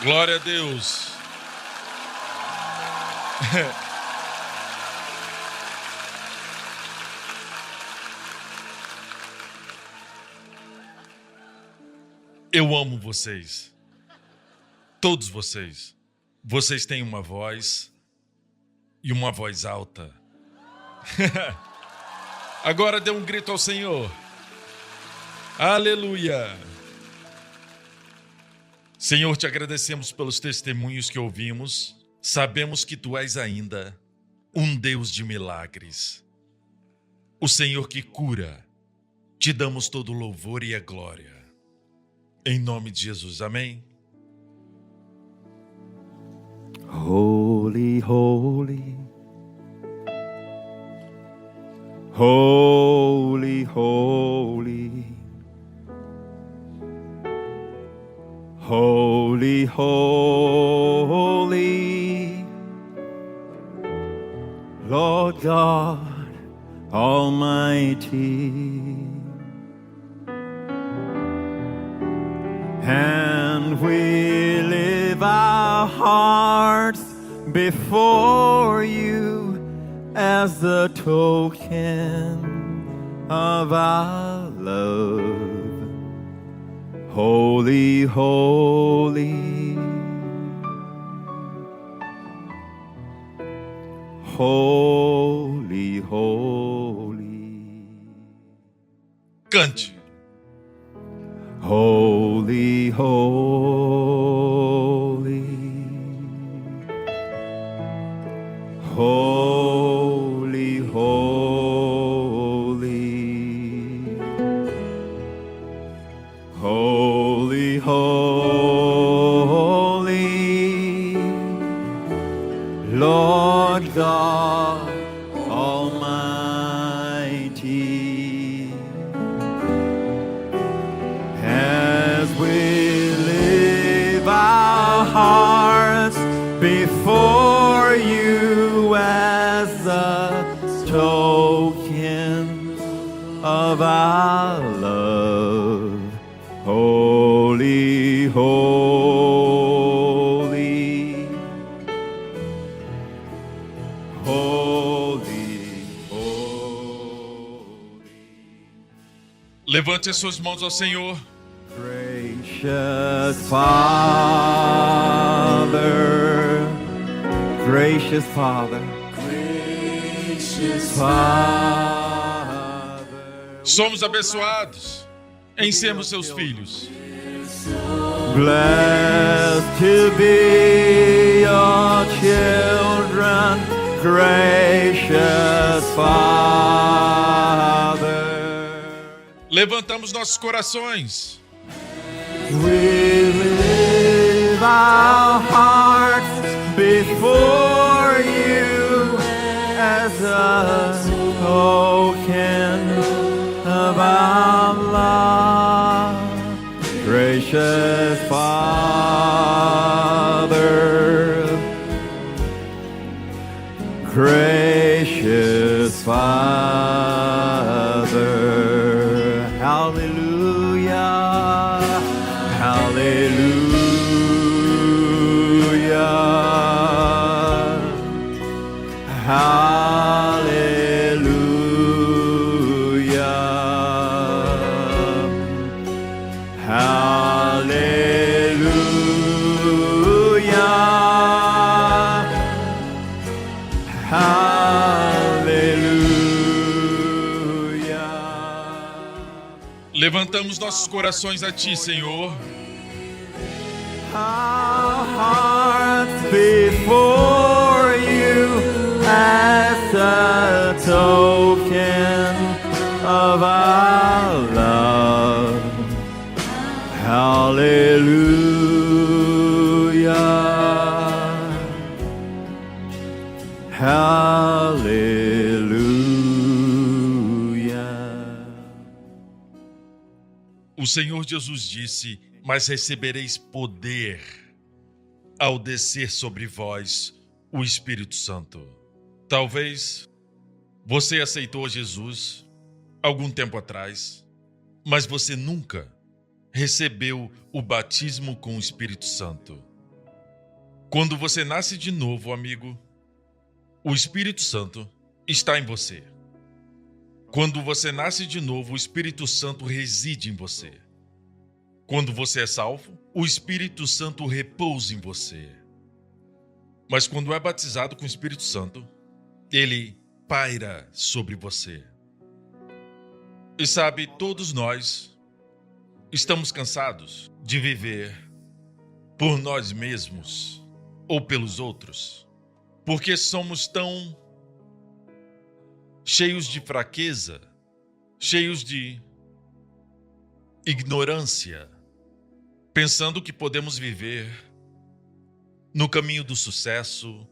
Glória a Deus. Eu amo vocês. Todos vocês. Vocês têm uma voz e uma voz alta. Agora dê um grito ao Senhor. Aleluia. Senhor, te agradecemos pelos testemunhos que ouvimos. Sabemos que tu és ainda um Deus de milagres. O Senhor que cura. Te damos todo o louvor e a glória. Em nome de Jesus, amém? Holy, holy, holy, holy, holy, holy, Lord God Almighty. And we live our hearts before you as the token of our love. Holy, holy, holy, holy. Cante. Holy, holy, holy, holy, holy, holy, Lord God Almighty. As we live our hearts before you as a token of our love, holy, holy, holy, holy. Levante as suas mãos ao Senhor. Gracious Father, gracious Father, gracious Father. Somos abençoados em sermos seus filhos. Blessed to be your children, gracious Father. Levantamos nossos corações. We live our hearts before you as a token of our love. Gracious Father, gracious Father, hallelujah. Hallelujah, hallelujah, hallelujah, hallelujah. Levantamos nossos corações a ti, Senhor. Our hearts before you as a token of our love. Hallelujah, hallelujah. O Senhor Jesus disse: mas recebereis poder ao descer sobre vós o Espírito Santo. Talvez você aceitou Jesus algum tempo atrás, mas você nunca recebeu o batismo com o Espírito Santo. Quando você nasce de novo, amigo, o Espírito Santo está em você. Quando você nasce de novo, o Espírito Santo reside em você. Quando você é salvo, o Espírito Santo repousa em você. Mas quando é batizado com o Espírito Santo, ele paira sobre você. E sabe, todos nós estamos cansados de viver por nós mesmos ou pelos outros, porque somos tão cheios de fraqueza, cheios de ignorância, pensando que podemos viver no caminho do sucesso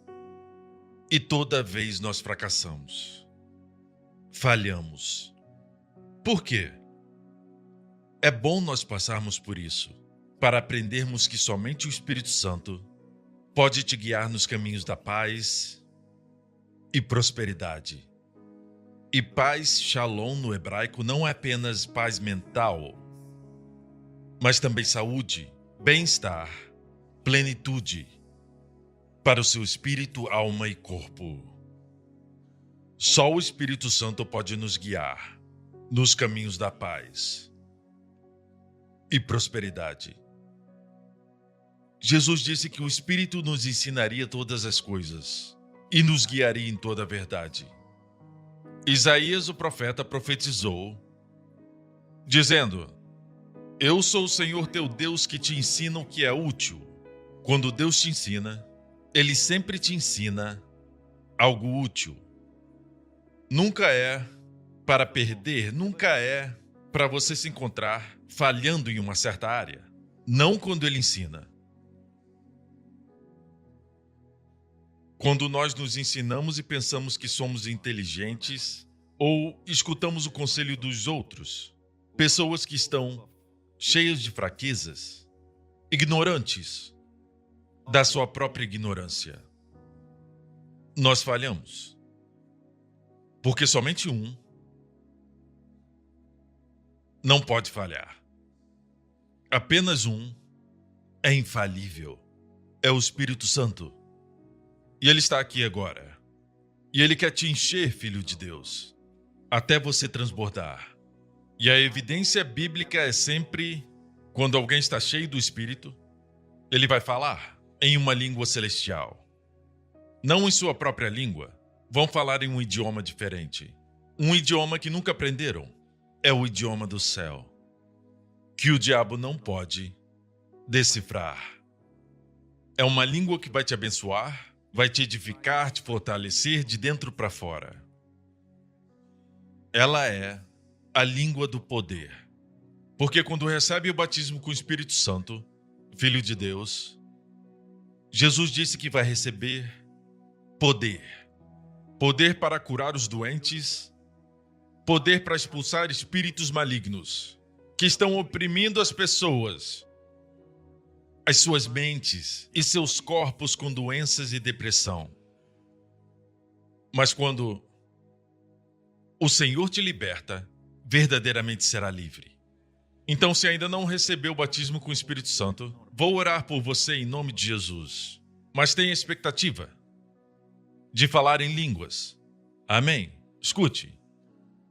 e toda vez nós fracassamos, falhamos. Por quê? É bom nós passarmos por isso, para aprendermos que somente o Espírito Santo pode te guiar nos caminhos da paz e prosperidade. E paz, shalom no hebraico, não é apenas paz mental, mas também saúde, bem-estar, plenitude para o seu espírito, alma e corpo. Só o Espírito Santo pode nos guiar nos caminhos da paz e prosperidade. Jesus disse que o Espírito nos ensinaria todas as coisas e nos guiaria em toda a verdade. Isaías, o profeta, profetizou, dizendo: Eu sou o Senhor teu Deus que te ensina o que é útil. Quando Deus te ensina, Ele sempre te ensina algo útil. Nunca é para perder, nunca é para você se encontrar falhando em uma certa área. Não quando Ele ensina. Quando nós nos ensinamos e pensamos que somos inteligentes ou escutamos o conselho dos outros, pessoas que estão cheias de fraquezas, ignorantes da sua própria ignorância, nós falhamos. Porque somente um não pode falhar. Apenas um é infalível. É o Espírito Santo. E Ele está aqui agora. E Ele quer te encher, filho de Deus, até você transbordar. E a evidência bíblica é sempre, quando alguém está cheio do Espírito, ele vai falar em uma língua celestial. Não em sua própria língua. Vão falar em um idioma diferente. Um idioma que nunca aprenderam. É o idioma do céu, que o diabo não pode decifrar. É uma língua que vai te abençoar, vai te edificar, te fortalecer de dentro para fora. Ela é a língua do poder. Porque quando recebe o batismo com o Espírito Santo, Filho de Deus, Jesus disse que vai receber poder. Poder para curar os doentes, poder para expulsar espíritos malignos que estão oprimindo as pessoas, as suas mentes e seus corpos com doenças e depressão. Mas quando o Senhor te liberta, verdadeiramente será livre. Então, se ainda não recebeu o batismo com o Espírito Santo, vou orar por você em nome de Jesus. Mas tenha expectativa de falar em línguas. Amém? Escute.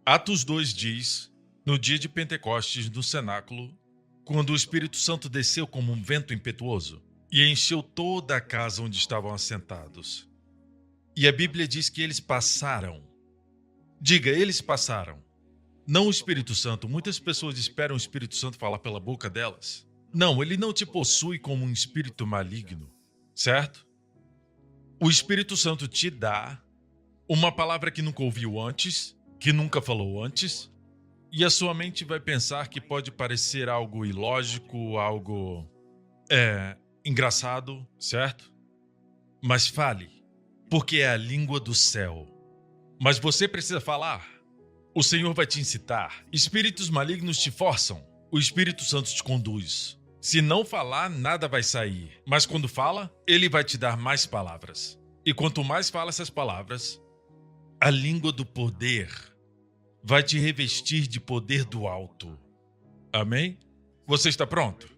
Atos 2 diz, no dia de Pentecostes, no cenáculo, quando o Espírito Santo desceu como um vento impetuoso e encheu toda a casa onde estavam assentados. E a Bíblia diz que eles passaram. Diga, eles passaram. Não o Espírito Santo. Muitas pessoas esperam o Espírito Santo falar pela boca delas. Não, ele não te possui como um espírito maligno, certo? O Espírito Santo te dá uma palavra que nunca ouviu antes, que nunca falou antes, e a sua mente vai pensar que pode parecer algo ilógico, algo engraçado, certo? Mas fale, porque é a língua do céu. Mas você precisa falar. O Senhor vai te incitar. Espíritos malignos te forçam. O Espírito Santo te conduz. Se não falar, nada vai sair. Mas quando fala, Ele vai te dar mais palavras. E quanto mais fala essas palavras, a língua do poder vai te revestir de poder do alto. Amém? Você está pronto?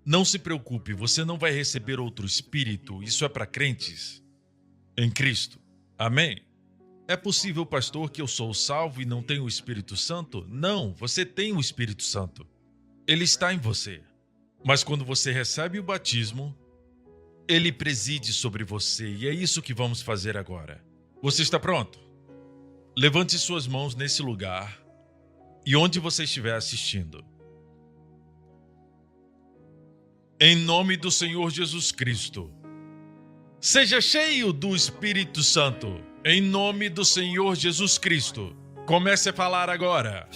Não se preocupe, você não vai receber outro espírito. Isso é para crentes em Cristo. Amém? É possível, pastor, que eu sou salvo e não tenho o Espírito Santo? Não, você tem o Espírito Santo. Ele está em você. Mas quando você recebe o batismo, ele preside sobre você. E é isso que vamos fazer agora. Você está pronto? Levante suas mãos nesse lugar e onde você estiver assistindo. Em nome do Senhor Jesus Cristo, seja cheio do Espírito Santo. Em nome do Senhor Jesus Cristo. Comece a falar agora.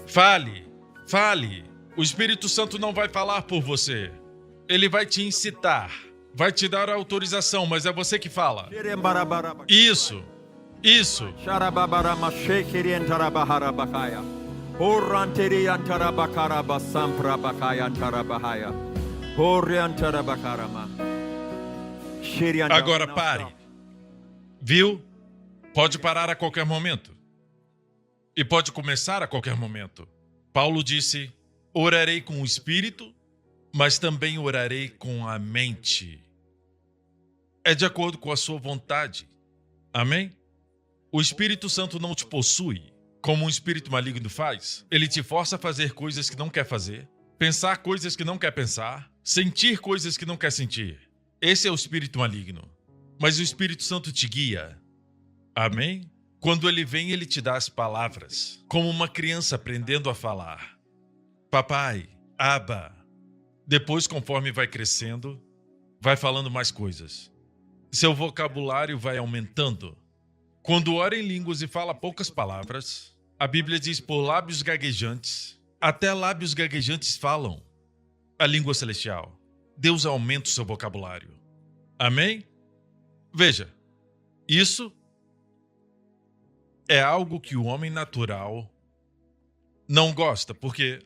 Fale, fale. O Espírito Santo não vai falar por você. Ele vai te incitar, vai te dar a autorização, mas é você que fala. Isso. Isso. Agora pare. Viu? Pode parar a qualquer momento. E pode começar a qualquer momento. Paulo disse: orarei com o espírito, mas também orarei com a mente. É de acordo com a sua vontade. Amém? O Espírito Santo não te possui, como um espírito maligno faz. Ele te força a fazer coisas que não quer fazer, pensar coisas que não quer pensar, sentir coisas que não quer sentir. Esse é o espírito maligno. Mas o Espírito Santo te guia. Amém? Quando ele vem, ele te dá as palavras, como uma criança aprendendo a falar. Papai, Abba. Depois, conforme vai crescendo, vai falando mais coisas. Seu vocabulário vai aumentando. Quando ora em línguas e fala poucas palavras, a Bíblia diz por lábios gaguejantes, até lábios gaguejantes falam a língua celestial. Deus aumenta o seu vocabulário. Amém? Veja, isso é algo que o homem natural não gosta, porque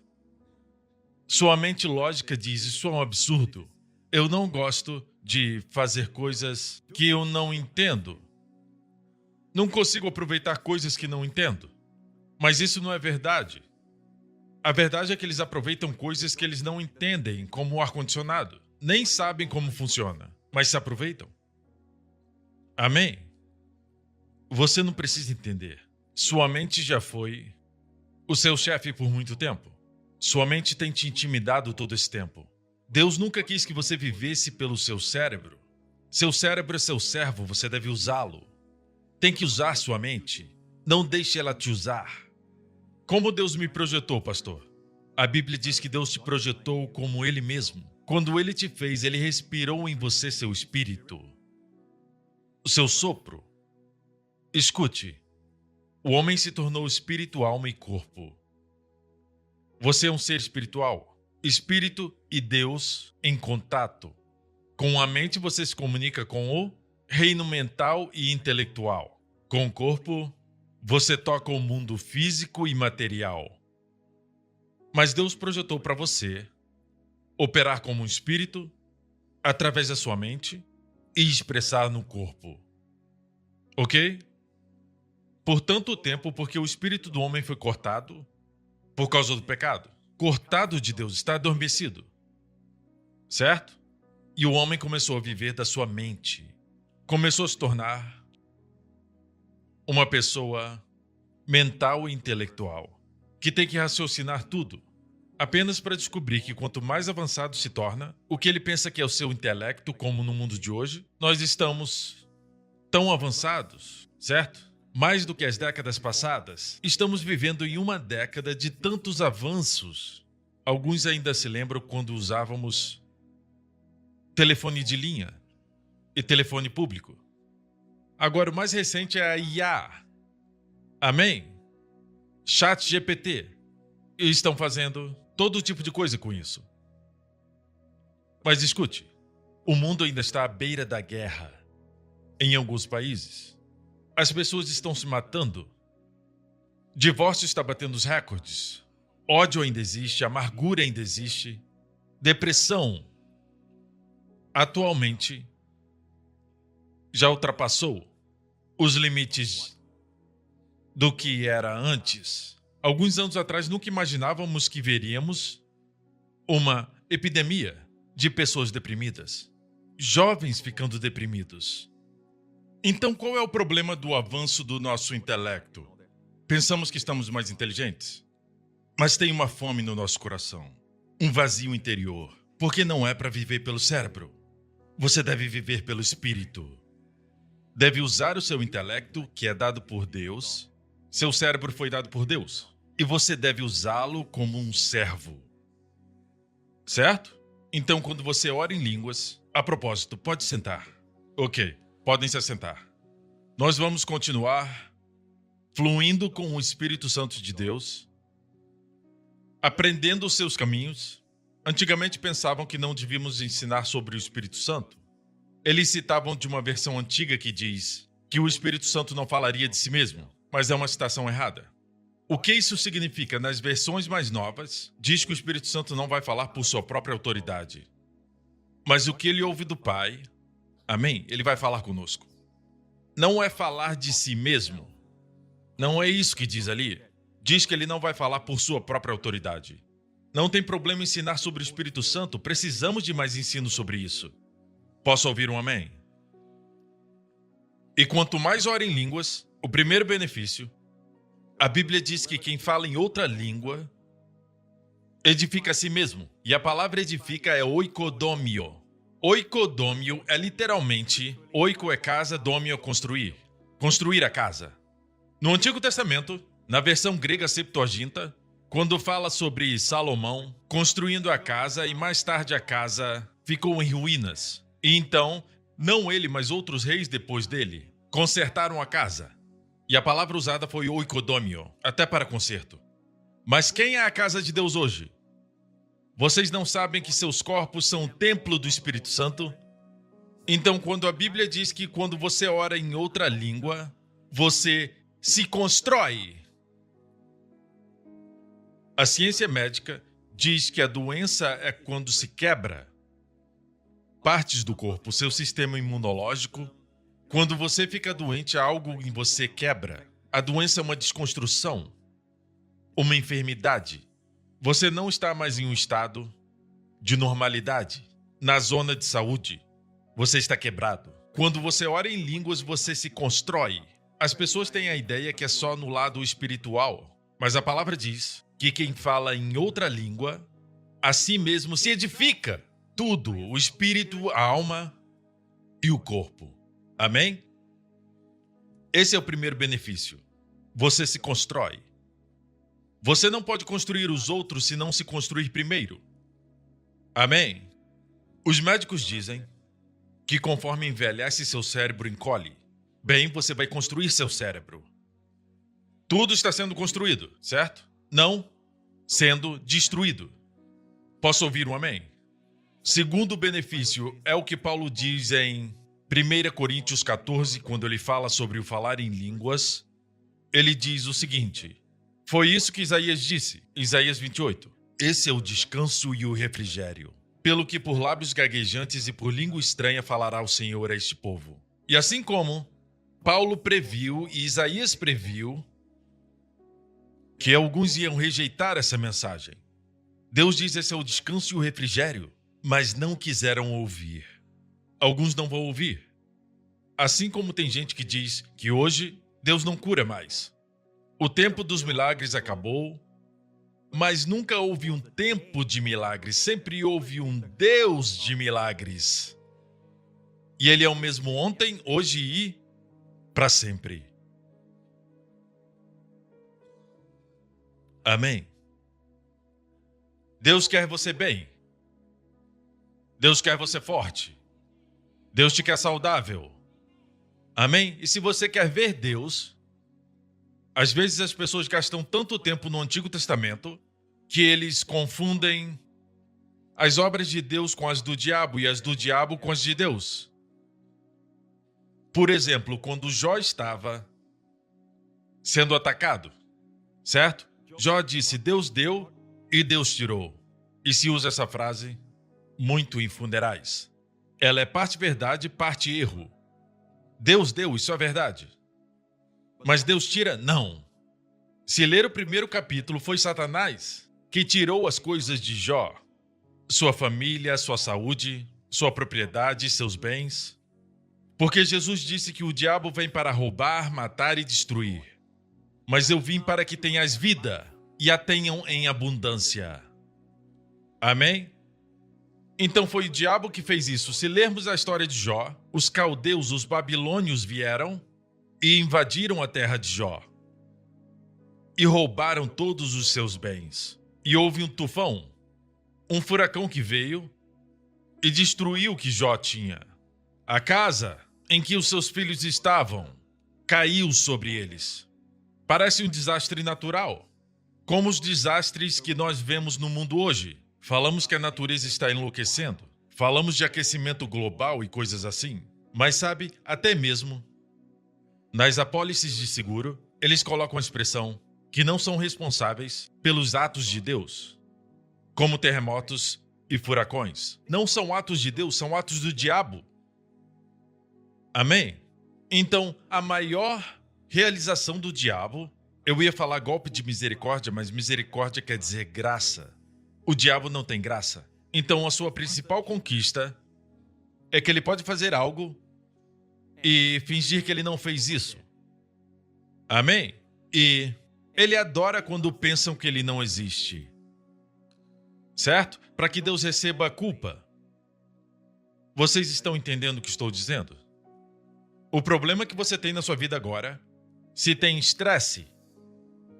sua mente lógica diz: isso é um absurdo. Eu não gosto de fazer coisas que eu não entendo. Não consigo aproveitar coisas que não entendo. Mas isso não é verdade. A verdade é que eles aproveitam coisas que eles não entendem, como o ar-condicionado. Nem sabem como funciona, mas se aproveitam. Amém? Você não precisa entender. Sua mente já foi o seu chefe por muito tempo. Sua mente tem te intimidado todo esse tempo. Deus nunca quis que você vivesse pelo seu cérebro. Seu cérebro é seu servo, você deve usá-lo. Tem que usar sua mente. Não deixe ela te usar. Como Deus me projetou, pastor? A Bíblia diz que Deus te projetou como Ele mesmo. Quando Ele te fez, Ele respirou em você seu espírito, o seu sopro. Escute, o homem se tornou espírito, alma e corpo. Você é um ser espiritual. Espírito e Deus em contato. Com a mente você se comunica com o reino mental e intelectual. Com o corpo, você toca o mundo físico e material. Mas Deus projetou para você operar como um espírito, através da sua mente, e expressar no corpo. Ok? Por tanto tempo, porque o espírito do homem foi cortado por causa do pecado. Cortado de Deus, está adormecido. Certo? E o homem começou a viver da sua mente. Começou a se tornar uma pessoa mental e intelectual, que tem que raciocinar tudo, apenas para descobrir que quanto mais avançado se torna, o que ele pensa que é o seu intelecto, como no mundo de hoje, nós estamos tão avançados, certo? Mais do que as décadas passadas, estamos vivendo em uma década de tantos avanços. Alguns ainda se lembram quando usávamos telefone de linha e telefone público. Agora, o mais recente é a IA. Amém? Chat GPT. E estão fazendo todo tipo de coisa com isso. Mas escute, o mundo ainda está à beira da guerra. Em alguns países, as pessoas estão se matando. Divórcio está batendo os recordes. Ódio ainda existe, amargura ainda existe. Depressão atualmente já ultrapassou os limites do que era antes. Alguns anos atrás nunca imaginávamos que veríamos uma epidemia de pessoas deprimidas, jovens ficando deprimidos. Então, qual é o problema do avanço do nosso intelecto? Pensamos que estamos mais inteligentes, mas tem uma fome no nosso coração, um vazio interior, porque não é para viver pelo cérebro. Você deve viver pelo espírito. Deve usar o seu intelecto, que é dado por Deus. Seu cérebro foi dado por Deus. E você deve usá-lo como um servo. Certo? Então, quando você ora em línguas... A propósito, pode sentar. Ok, podem se assentar. Nós vamos continuar fluindo com o Espírito Santo de Deus, aprendendo os seus caminhos. Antigamente pensavam que não devíamos ensinar sobre o Espírito Santo. Eles citavam de uma versão antiga que diz que o Espírito Santo não falaria de si mesmo, mas é uma citação errada. O que isso significa? Nas versões mais novas, diz que o Espírito Santo não vai falar por sua própria autoridade. Mas o que ele ouve do Pai, amém? Ele vai falar conosco. Não é falar de si mesmo. Não é isso que diz ali. Diz que ele não vai falar por sua própria autoridade. Não tem problema ensinar sobre o Espírito Santo, precisamos de mais ensino sobre isso. Posso ouvir um amém? E quanto mais ora em línguas, o primeiro benefício, a Bíblia diz que quem fala em outra língua edifica a si mesmo. E a palavra edifica é oikodomio. Oikodomio é literalmente, oiko é casa, domio é construir. Construir a casa. No Antigo Testamento, na versão grega Septuaginta, quando fala sobre Salomão construindo a casa e mais tarde a casa ficou em ruínas. E então, não ele, mas outros reis depois dele, consertaram a casa. E a palavra usada foi oikodomio, até para conserto. Mas quem é a casa de Deus hoje? Vocês não sabem que seus corpos são o templo do Espírito Santo? Então, quando a Bíblia diz que quando você ora em outra língua, você se constrói. A ciência médica diz que a doença é quando se quebra partes do corpo, seu sistema imunológico. Quando você fica doente, algo em você quebra. A doença é uma desconstrução, uma enfermidade. Você não está mais em um estado de normalidade. Na zona de saúde, você está quebrado. Quando você ora em línguas, você se constrói. As pessoas têm a ideia que é só no lado espiritual, mas a palavra diz que quem fala em outra língua, a si mesmo se edifica. Tudo, o espírito, a alma e o corpo. Amém? Esse é o primeiro benefício. Você se constrói. Você não pode construir os outros se não se construir primeiro. Amém? Os médicos dizem que conforme envelhece, seu cérebro encolhe. Bem, você vai construir seu cérebro. Tudo está sendo construído, certo? Não sendo destruído. Posso ouvir um amém? Segundo benefício é o que Paulo diz em 1 Coríntios 14, quando ele fala sobre o falar em línguas. Ele diz o seguinte: foi isso que Isaías disse, Isaías 28. Esse é o descanso e o refrigério, pelo que por lábios gaguejantes e por língua estranha falará o Senhor a este povo. E assim como Paulo previu e Isaías previu que alguns iam rejeitar essa mensagem, Deus diz: esse é o descanso e o refrigério, mas não quiseram ouvir. Alguns não vão ouvir. Assim como tem gente que diz que hoje Deus não cura mais. O tempo dos milagres acabou, mas nunca houve um tempo de milagres, sempre houve um Deus de milagres. E Ele é o mesmo ontem, hoje e para sempre. Amém? Deus quer você bem. Deus quer você forte. Deus te quer saudável. Amém? E se você quer ver Deus, às vezes as pessoas gastam tanto tempo no Antigo Testamento que eles confundem as obras de Deus com as do diabo e as do diabo com as de Deus. Por exemplo, quando Jó estava sendo atacado, certo? Jó disse: Deus deu e Deus tirou. E se usa essa frase muito em funerais. Ela é parte verdade, parte erro. Deus deu, isso é verdade. Mas Deus tira? Não. Se ler o primeiro capítulo, foi Satanás que tirou as coisas de Jó. Sua família, sua saúde, sua propriedade, seus bens. Porque Jesus disse que o diabo vem para roubar, matar e destruir. Mas eu vim para que tenhas vida e a tenham em abundância. Amém? Então foi o diabo que fez isso. Se lermos a história de Jó, os caldeus, os babilônios vieram e invadiram a terra de Jó. E roubaram todos os seus bens. E houve um tufão, um furacão que veio e destruiu o que Jó tinha. A casa em que os seus filhos estavam caiu sobre eles. Parece um desastre natural, como os desastres que nós vemos no mundo hoje. Falamos que a natureza está enlouquecendo, falamos de aquecimento global e coisas assim. Mas sabe, até mesmo nas apólices de seguro, eles colocam a expressão que não são responsáveis pelos atos de Deus, como terremotos e furacões. Não são atos de Deus, são atos do diabo. Amém? Então, a maior realização do diabo, eu ia falar golpe de misericórdia, mas misericórdia quer dizer graça. O diabo não tem graça. Então, a sua principal conquista é que ele pode fazer algo e fingir que ele não fez isso. Amém? E ele adora quando pensam que ele não existe. Certo? Para que Deus receba a culpa. Vocês estão entendendo o que estou dizendo? O problema que você tem na sua vida agora, se tem estresse,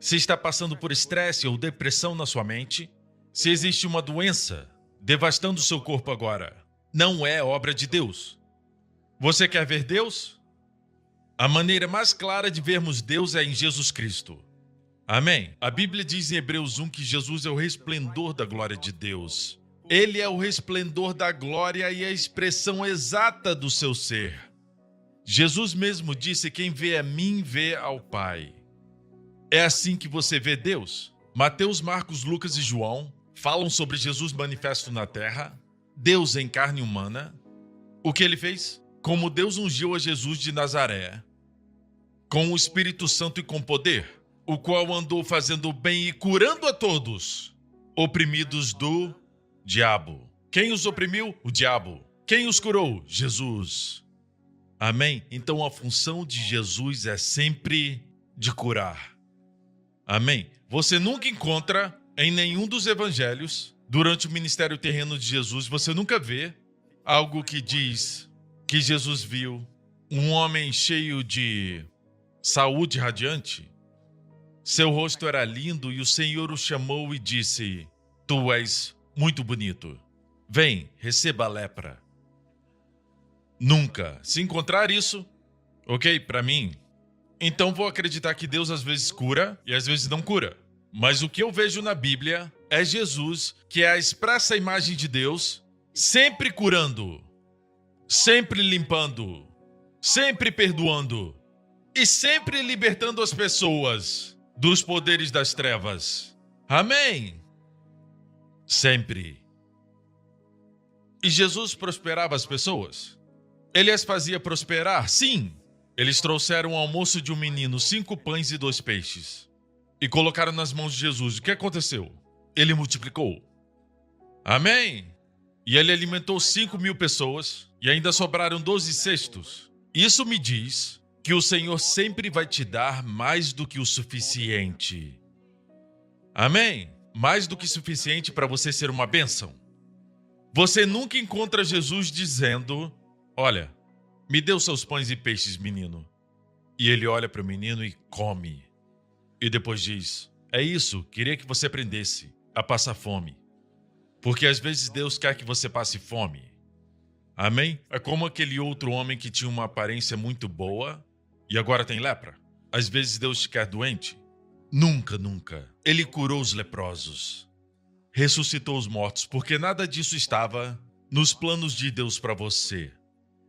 se está passando por estresse ou depressão na sua mente, se existe uma doença devastando o seu corpo agora, não é obra de Deus. Você quer ver Deus? A maneira mais clara de vermos Deus é em Jesus Cristo. Amém? A Bíblia diz em Hebreus 1 que Jesus é o resplendor da glória de Deus. Ele é o resplendor da glória e a expressão exata do seu ser. Jesus mesmo disse: quem vê a mim, vê ao Pai. É assim que você vê Deus. Mateus, Marcos, Lucas e João falam sobre Jesus manifesto na terra, Deus em carne humana. O que ele fez? Como Deus ungiu a Jesus de Nazaré, com o Espírito Santo e com poder, o qual andou fazendo o bem e curando a todos, oprimidos do diabo. Quem os oprimiu? O diabo. Quem os curou? Jesus. Amém? Então a função de Jesus é sempre de curar. Amém? Você nunca encontra em nenhum dos evangelhos, durante o ministério terreno de Jesus, você nunca vê algo que diz que Jesus viu um homem cheio de saúde radiante. Seu rosto era lindo e o Senhor o chamou e disse: tu és muito bonito. Vem, receba a lepra. Nunca. Se encontrar isso, ok, para mim, então vou acreditar que Deus às vezes cura e às vezes não cura. Mas o que eu vejo na Bíblia é Jesus, que é a expressa imagem de Deus, sempre curando, sempre limpando, sempre perdoando e sempre libertando as pessoas dos poderes das trevas. Amém? Sempre. E Jesus prosperava as pessoas. Ele as fazia prosperar, sim. Eles trouxeram o almoço de um menino, 5 pães e 2 peixes. E colocaram nas mãos de Jesus. O que aconteceu? Ele multiplicou. Amém? E ele alimentou 5.000 pessoas e ainda sobraram 12 cestos. Isso me diz que o Senhor sempre vai te dar mais do que o suficiente. Amém? Mais do que suficiente para você ser uma bênção. Você nunca encontra Jesus dizendo: olha, me dê os seus pães e peixes, menino. E ele olha para o menino e come. E depois diz: é isso, queria que você aprendesse a passar fome. Porque às vezes Deus quer que você passe fome. Amém? É como aquele outro homem que tinha uma aparência muito boa e agora tem lepra. Às vezes Deus te quer doente. Nunca, nunca. Ele curou os leprosos. Ressuscitou os mortos, porque nada disso estava nos planos de Deus para você.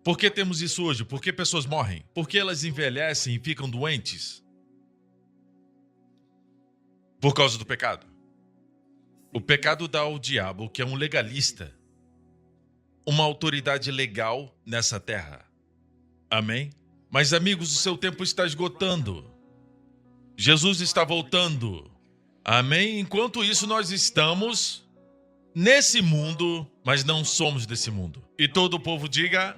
Por que temos isso hoje? Por que pessoas morrem? Por que elas envelhecem e ficam doentes? Por causa do pecado. O pecado dá ao diabo, que é um legalista, uma autoridade legal nessa terra. Amém? Mas, amigos, o seu tempo está esgotando. Jesus está voltando. Amém? Enquanto isso, nós estamos nesse mundo, mas não somos desse mundo. E todo o povo diga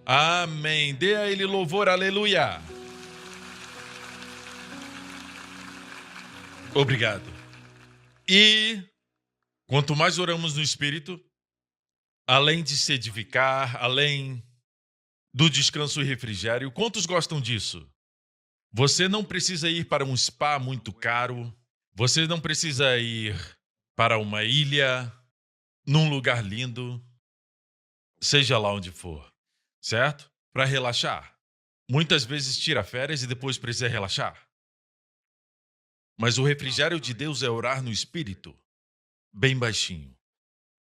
amém. Dê a ele louvor, aleluia. Obrigado. E quanto mais oramos no Espírito, além de se edificar, além do descanso e refrigério, quantos gostam disso? Você não precisa ir para um spa muito caro, você não precisa ir para uma ilha, num lugar lindo, seja lá onde for, certo? Para relaxar. Muitas vezes tira férias e depois precisa relaxar. Mas o refrigério de Deus é orar no Espírito, bem baixinho.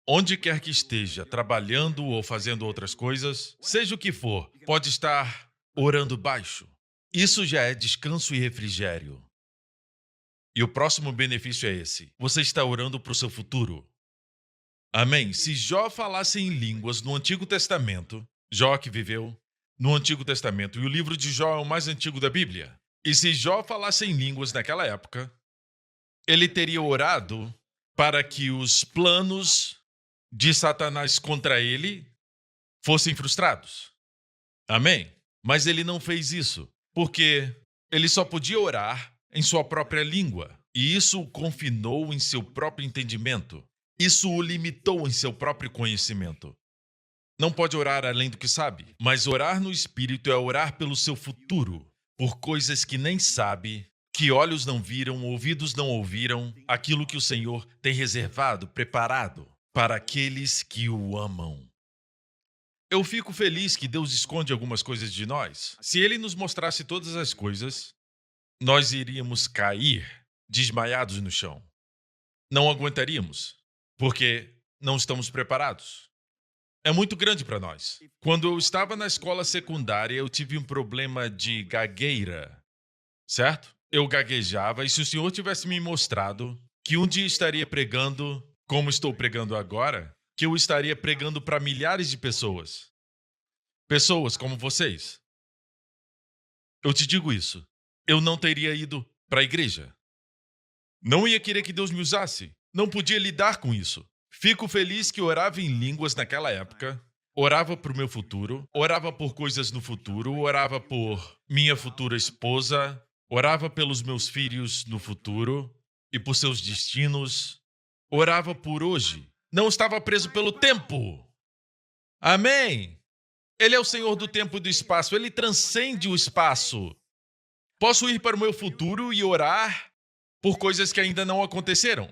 Onde quer que esteja, trabalhando ou fazendo outras coisas, seja o que for, pode estar orando baixo. Isso já é descanso e refrigério. E o próximo benefício é esse. Você está orando para o seu futuro. Amém? Se Jó falasse em línguas no Antigo Testamento, Jó que viveu no Antigo Testamento, e o livro de Jó é o mais antigo da Bíblia, e se Jó falasse em línguas naquela época, ele teria orado para que os planos de Satanás contra ele fossem frustrados. Amém? Mas ele não fez isso, porque ele só podia orar em sua própria língua, e isso o confinou em seu próprio entendimento. Isso o limitou em seu próprio conhecimento. Não pode orar além do que sabe, mas orar no Espírito é orar pelo seu futuro, por coisas que nem sabe, que olhos não viram, ouvidos não ouviram, aquilo que o Senhor tem reservado, preparado para aqueles que o amam. Eu fico feliz que Deus esconde algumas coisas de nós. Se Ele nos mostrasse todas as coisas, nós iríamos cair desmaiados no chão. Não aguentaríamos, porque não estamos preparados. É muito grande para nós. Quando eu estava na escola secundária, eu tive um problema de gagueira, certo? Eu gaguejava, e se o Senhor tivesse me mostrado que um dia estaria pregando, como estou pregando agora, que eu estaria pregando para milhares de pessoas. Pessoas como vocês. Eu te digo isso. Eu não teria ido para a igreja. Não ia querer que Deus me usasse. Não podia lidar com isso. Fico feliz que orava em línguas naquela época, orava por meu futuro, orava por coisas no futuro, orava por minha futura esposa, orava pelos meus filhos no futuro e por seus destinos, orava por hoje. Não estava preso pelo tempo. Amém? Ele é o Senhor do tempo e do espaço, Ele transcende o espaço. Posso ir para o meu futuro e orar por coisas que ainda não aconteceram,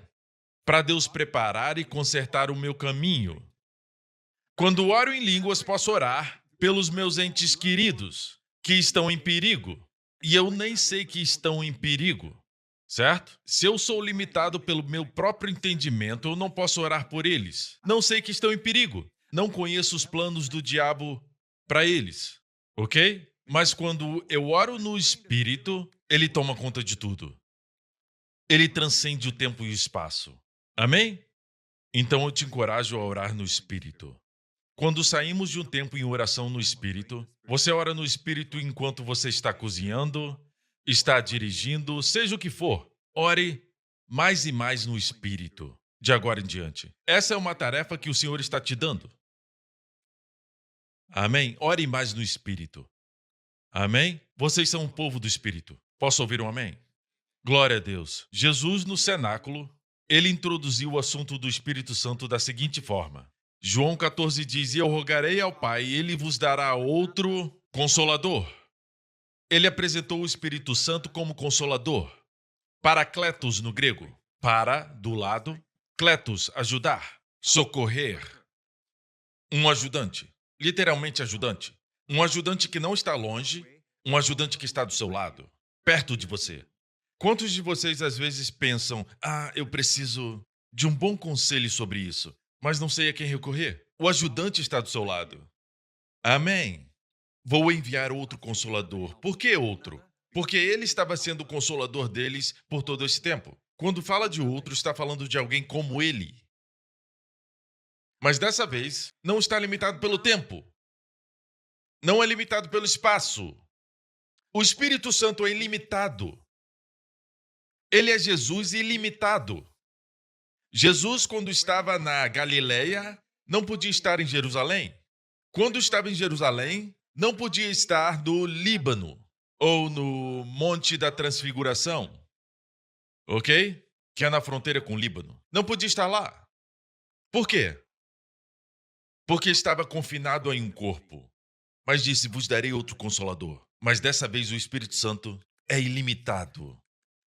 para Deus preparar e consertar o meu caminho. Quando oro em línguas, posso orar pelos meus entes queridos que estão em perigo. E eu nem sei que estão em perigo, certo? Se eu sou limitado pelo meu próprio entendimento, eu não posso orar por eles. Não sei que estão em perigo. Não conheço os planos do diabo para eles, ok? Mas quando eu oro no Espírito, Ele toma conta de tudo. Ele transcende o tempo e o espaço. Amém? Então eu te encorajo a orar no Espírito. Quando saímos de um tempo em oração no Espírito, você ora no Espírito enquanto você está cozinhando, está dirigindo, seja o que for. Ore mais e mais no Espírito, de agora em diante. Essa é uma tarefa que o Senhor está te dando. Amém? Ore mais no Espírito. Amém? Vocês são um povo do Espírito. Posso ouvir um amém? Glória a Deus. Jesus, no cenáculo, Ele introduziu o assunto do Espírito Santo da seguinte forma. João 14 diz, e eu rogarei ao Pai, e Ele vos dará outro Consolador. Ele apresentou o Espírito Santo como Consolador. Paracletos no grego. Para, do lado. Kletos, ajudar. Socorrer. Um ajudante. Literalmente ajudante. Um ajudante que não está longe. Um ajudante que está do seu lado. Perto de você. Quantos de vocês às vezes pensam, eu preciso de um bom conselho sobre isso, mas não sei a quem recorrer? O ajudante está do seu lado. Amém. Vou enviar outro Consolador. Por que outro? Porque ele estava sendo o Consolador deles por todo esse tempo. Quando fala de outro, está falando de alguém como ele. Mas dessa vez, não está limitado pelo tempo. Não é limitado pelo espaço. O Espírito Santo é ilimitado. Ele é Jesus ilimitado. Jesus, quando estava na Galileia, não podia estar em Jerusalém. Quando estava em Jerusalém, não podia estar no Líbano ou no Monte da Transfiguração, ok? Que é na fronteira com o Líbano. Não podia estar lá. Por quê? Porque estava confinado em um corpo. Mas disse, vos darei outro Consolador. Mas dessa vez o Espírito Santo é ilimitado.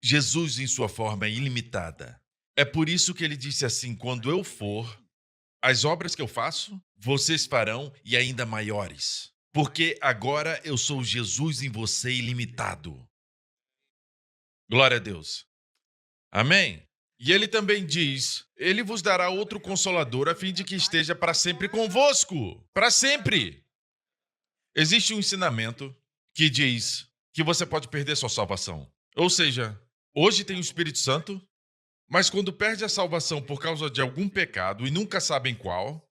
Jesus em sua forma é ilimitada. É por isso que ele disse assim, quando eu for, as obras que eu faço, vocês farão e ainda maiores. Porque agora eu sou Jesus em você ilimitado. Glória a Deus. Amém? E ele também diz, ele vos dará outro Consolador a fim de que esteja para sempre convosco. Para sempre. Existe um ensinamento que diz que você pode perder sua salvação. Ou seja, hoje tem o Espírito Santo, mas quando perde a salvação por causa de algum pecado e nunca sabem qual,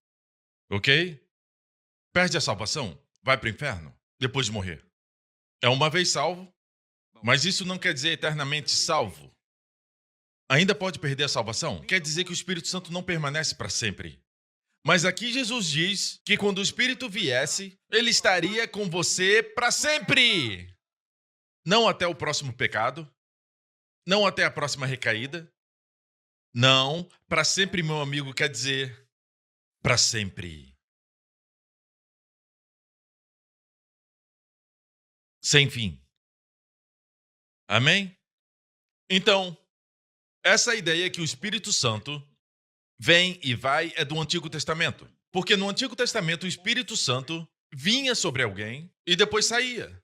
ok? Perde a salvação, vai para o inferno depois de morrer. É uma vez salvo, mas isso não quer dizer eternamente salvo. Ainda pode perder a salvação? Quer dizer que o Espírito Santo não permanece para sempre. Mas aqui Jesus diz que quando o Espírito viesse, ele estaria com você para sempre. Não até o próximo pecado, não até a próxima recaída. Não, para sempre, meu amigo, quer dizer para sempre. Sem fim. Amém? Então, essa ideia que o Espírito Santo vem e vai é do Antigo Testamento. Porque no Antigo Testamento o Espírito Santo vinha sobre alguém e depois saía.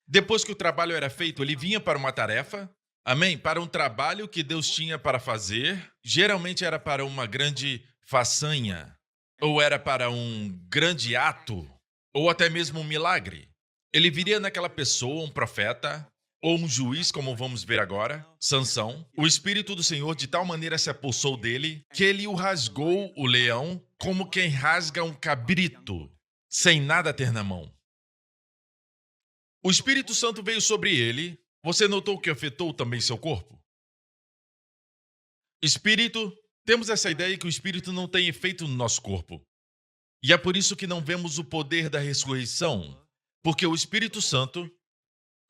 Depois que o trabalho era feito, ele vinha para uma tarefa, amém? Para um trabalho que Deus tinha para fazer. Geralmente era para uma grande façanha, ou era para um grande ato, ou até mesmo um milagre. Ele viria naquela pessoa, um profeta, ou um juiz, como vamos ver agora, Sansão. O Espírito do Senhor de tal maneira se apossou dele, que ele o rasgou o leão, como quem rasga um cabrito, sem nada ter na mão. O Espírito Santo veio sobre ele. Você notou que afetou também seu corpo? Espírito, temos essa ideia que o Espírito não tem efeito no nosso corpo. E é por isso que não vemos o poder da ressurreição, porque o Espírito Santo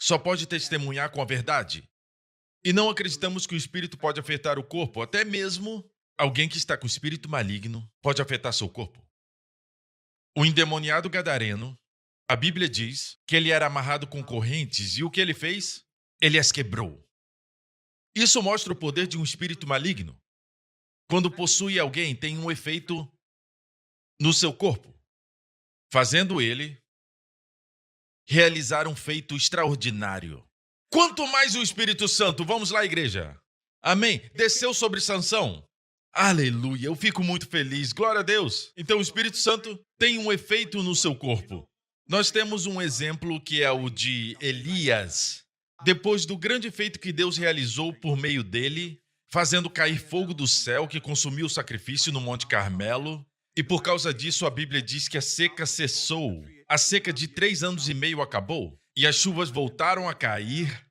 só pode testemunhar com a verdade. E não acreditamos que o Espírito pode afetar o corpo, até mesmo alguém que está com espírito maligno pode afetar seu corpo. O endemoniado gadareno, a Bíblia diz que ele era amarrado com correntes e o que ele fez? Ele as quebrou. Isso mostra o poder de um espírito maligno. Quando possui alguém, tem um efeito no seu corpo, fazendo ele realizar um feito extraordinário. Quanto mais o Espírito Santo, vamos lá, igreja. Amém? Desceu sobre Sansão. Aleluia, eu fico muito feliz, glória a Deus. Então o Espírito Santo tem um efeito no seu corpo. Nós temos um exemplo que é o de Elias. Depois do grande feito que Deus realizou por meio dele, fazendo cair fogo do céu que consumiu o sacrifício no Monte Carmelo, e por causa disso a Bíblia diz que a seca cessou. A seca de 3 anos e meio acabou, e as chuvas voltaram a cair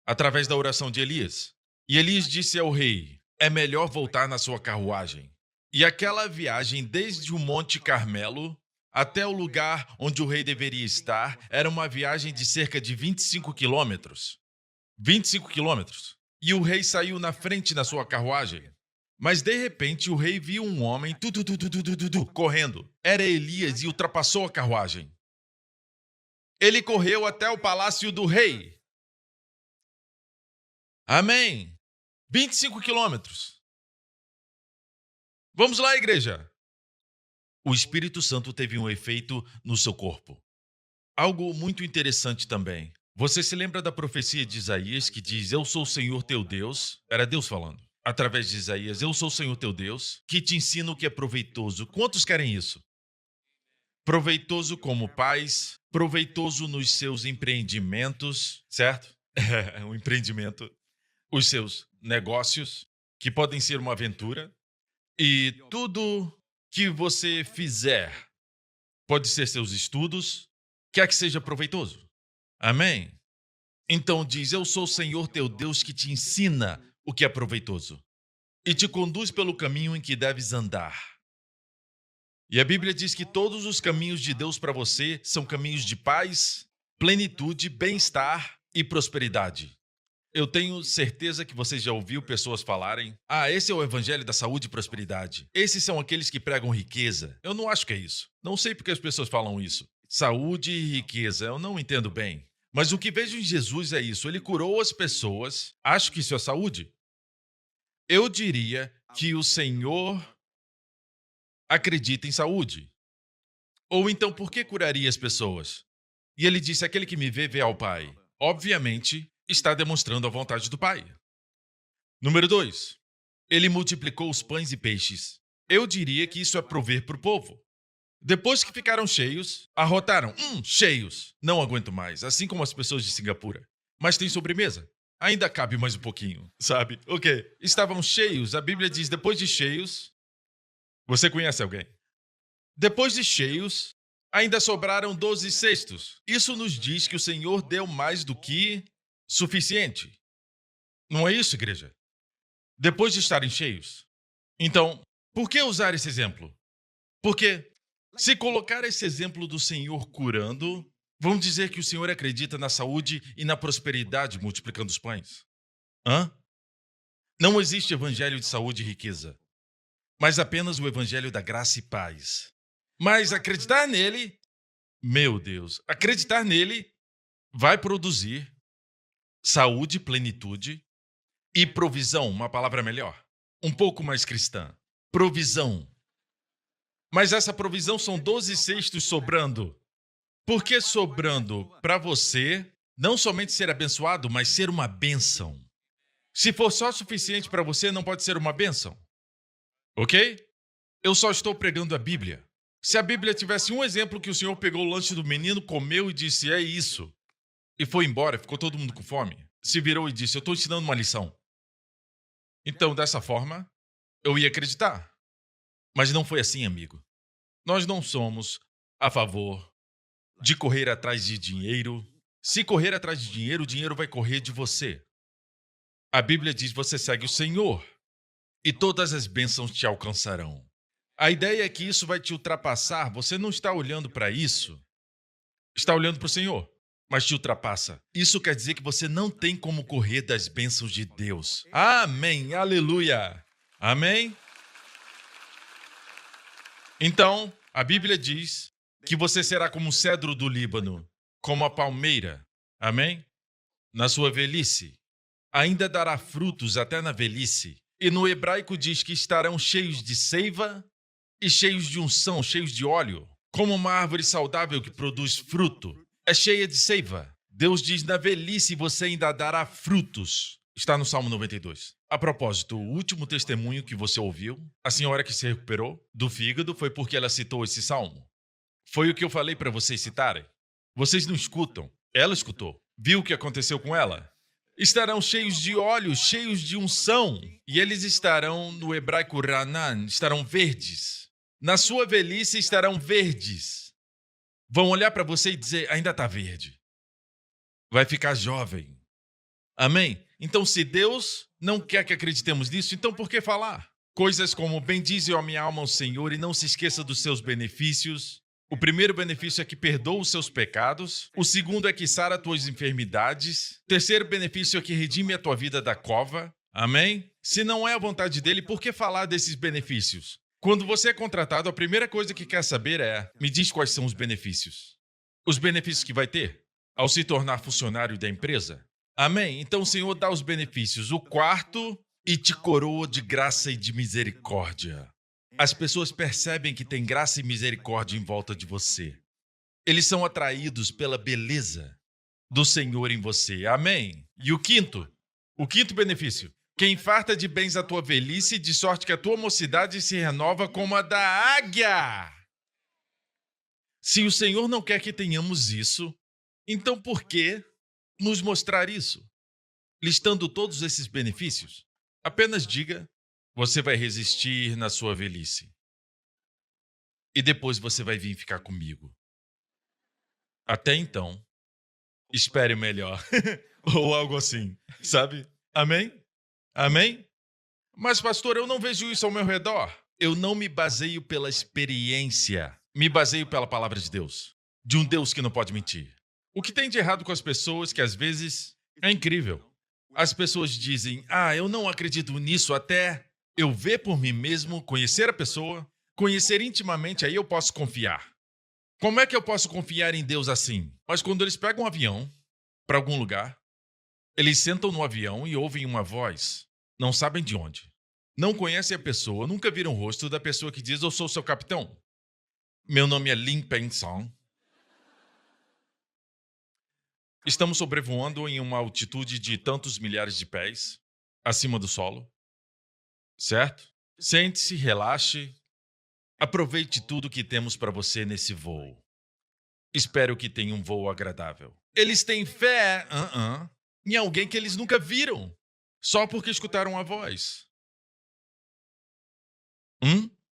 através da oração de Elias. E Elias disse ao rei, é melhor voltar na sua carruagem. E aquela viagem desde o Monte Carmelo até o lugar onde o rei deveria estar era uma viagem de cerca de 25 quilômetros. 25 quilômetros. E o rei saiu na frente na sua carruagem. Mas de repente o rei viu um homem correndo. Era Elias e ultrapassou a carruagem. Ele correu até o palácio do rei. Amém. 25 quilômetros. Vamos lá, igreja. O Espírito Santo teve um efeito no seu corpo. Algo muito interessante também. Você se lembra da profecia de Isaías que diz, eu sou o Senhor teu Deus? Era Deus falando. Através de Isaías, eu sou o Senhor teu Deus, que te ensina o que é proveitoso. Quantos querem isso? Proveitoso como pais, proveitoso nos seus empreendimentos, certo? Um empreendimento. Os seus negócios, que podem ser uma aventura. E tudo que você fizer, pode ser seus estudos, quer que seja proveitoso. Amém? Então diz, eu sou o Senhor teu Deus que te ensina o que é proveitoso e te conduz pelo caminho em que deves andar. E a Bíblia diz que todos os caminhos de Deus para você são caminhos de paz, plenitude, bem-estar e prosperidade. Eu tenho certeza que você já ouviu pessoas falarem: esse é o evangelho da saúde e prosperidade. Esses são aqueles que pregam riqueza. Eu não acho que é isso. Não sei porque as pessoas falam isso. Saúde e riqueza, eu não entendo bem. Mas o que vejo em Jesus é isso. Ele curou as pessoas. Acho que isso é saúde. Eu diria que o Senhor acredita em saúde. Ou então, por que curaria as pessoas? E ele disse, aquele que me vê, vê ao Pai. Obviamente, está demonstrando a vontade do Pai. Número 2. Ele multiplicou os pães e peixes. Eu diria que isso é prover para o povo. Depois que ficaram cheios, arrotaram. Cheios. Não aguento mais, assim como as pessoas de Singapura. Mas tem sobremesa. Ainda cabe mais um pouquinho, sabe? Ok. Estavam cheios. A Bíblia diz, depois de cheios... Você conhece alguém? Depois de cheios, ainda sobraram 12 cestos. Isso nos diz que o Senhor deu mais do que suficiente. Não é isso, igreja? Depois de estarem cheios. Então, por que usar esse exemplo? Porque se colocar esse exemplo do Senhor curando, vamos dizer que o Senhor acredita na saúde e na prosperidade multiplicando os pães. Não existe evangelho de saúde e riqueza, mas apenas o evangelho da graça e paz. Mas acreditar nele, meu Deus, acreditar nele vai produzir saúde, plenitude e provisão, uma palavra melhor, um pouco mais cristã. Provisão. Mas essa provisão são 12 cestos sobrando. Por que sobrando? Para você não somente ser abençoado, mas ser uma bênção. Se for só suficiente para você, não pode ser uma bênção. Ok? Eu só estou pregando a Bíblia. Se a Bíblia tivesse um exemplo que o Senhor pegou o lanche do menino, comeu e disse, é isso, e foi embora, ficou todo mundo com fome, se virou e disse, eu estou ensinando uma lição. Então, dessa forma, eu ia acreditar. Mas não foi assim, amigo. Nós não somos a favor de correr atrás de dinheiro. Se correr atrás de dinheiro, o dinheiro vai correr de você. A Bíblia diz, você segue o Senhor e todas as bênçãos te alcançarão. A ideia é que isso vai te ultrapassar. Você não está olhando para isso. Está olhando para o Senhor, mas te ultrapassa. Isso quer dizer que você não tem como correr das bênçãos de Deus. Amém. Aleluia. Amém? Então, a Bíblia diz que você será como o cedro do Líbano, como a palmeira. Amém? Na sua velhice. Ainda dará frutos até na velhice. E no hebraico diz que estarão cheios de seiva e cheios de unção, cheios de óleo. Como uma árvore saudável que produz fruto, é cheia de seiva. Deus diz, na velhice você ainda dará frutos. Está no Salmo 92. A propósito, o último testemunho que você ouviu, a senhora que se recuperou do fígado, foi porque ela citou esse salmo. Foi o que eu falei para vocês citarem. Vocês não escutam. Ela escutou. Viu o que aconteceu com ela? Estarão cheios de óleo, cheios de unção. E eles estarão, no hebraico ranan, estarão verdes. Na sua velhice estarão verdes. Vão olhar para você e dizer, ainda está verde. Vai ficar jovem. Amém? Então, se Deus não quer que acreditemos nisso, então por que falar? Coisas como, bendize a minha alma ao Senhor e não se esqueça dos seus benefícios. O primeiro benefício é que perdoa os seus pecados. O segundo é que sara as tuas enfermidades. O terceiro benefício é que redime a tua vida da cova. Amém? Se não é a vontade dele, por que falar desses benefícios? Quando você é contratado, a primeira coisa que quer saber é, me diz quais são os benefícios. Os benefícios que vai ter ao se tornar funcionário da empresa. Amém? Então o Senhor dá os benefícios. O quarto, e te coroa de graça e de misericórdia. As pessoas percebem que tem graça e misericórdia em volta de você. Eles são atraídos pela beleza do Senhor em você. Amém? E o quinto benefício. Quem farta de bens a tua velhice, de sorte que a tua mocidade se renova como a da águia. Se o Senhor não quer que tenhamos isso, então por que nos mostrar isso? Listando todos esses benefícios, apenas diga, você vai resistir na sua velhice. e depois você vai vir ficar comigo. Até então, espere melhor. Ou algo assim, sabe? Amém? Amém? Mas, pastor, eu não vejo isso ao meu redor. Eu não me baseio pela experiência. Me baseio pela palavra de Deus. De um Deus que não pode mentir. O que tem de errado com as pessoas que às vezes é incrível. As pessoas dizem, eu não acredito nisso até eu ver por mim mesmo, conhecer a pessoa, conhecer intimamente, aí eu posso confiar. Como é que eu posso confiar em Deus assim? Mas quando eles pegam um avião para algum lugar, eles sentam no avião e ouvem uma voz. Não sabem de onde. Não conhecem a pessoa, nunca viram o rosto da pessoa que diz, eu sou seu capitão. Meu nome é Lim Peng Song. Estamos sobrevoando em uma altitude de tantos milhares de pés, acima do solo. Certo? Sente-se, relaxe. Aproveite tudo que temos para você nesse voo. Espero que tenha um voo agradável. Eles têm fé em alguém que eles nunca viram, só porque escutaram a voz.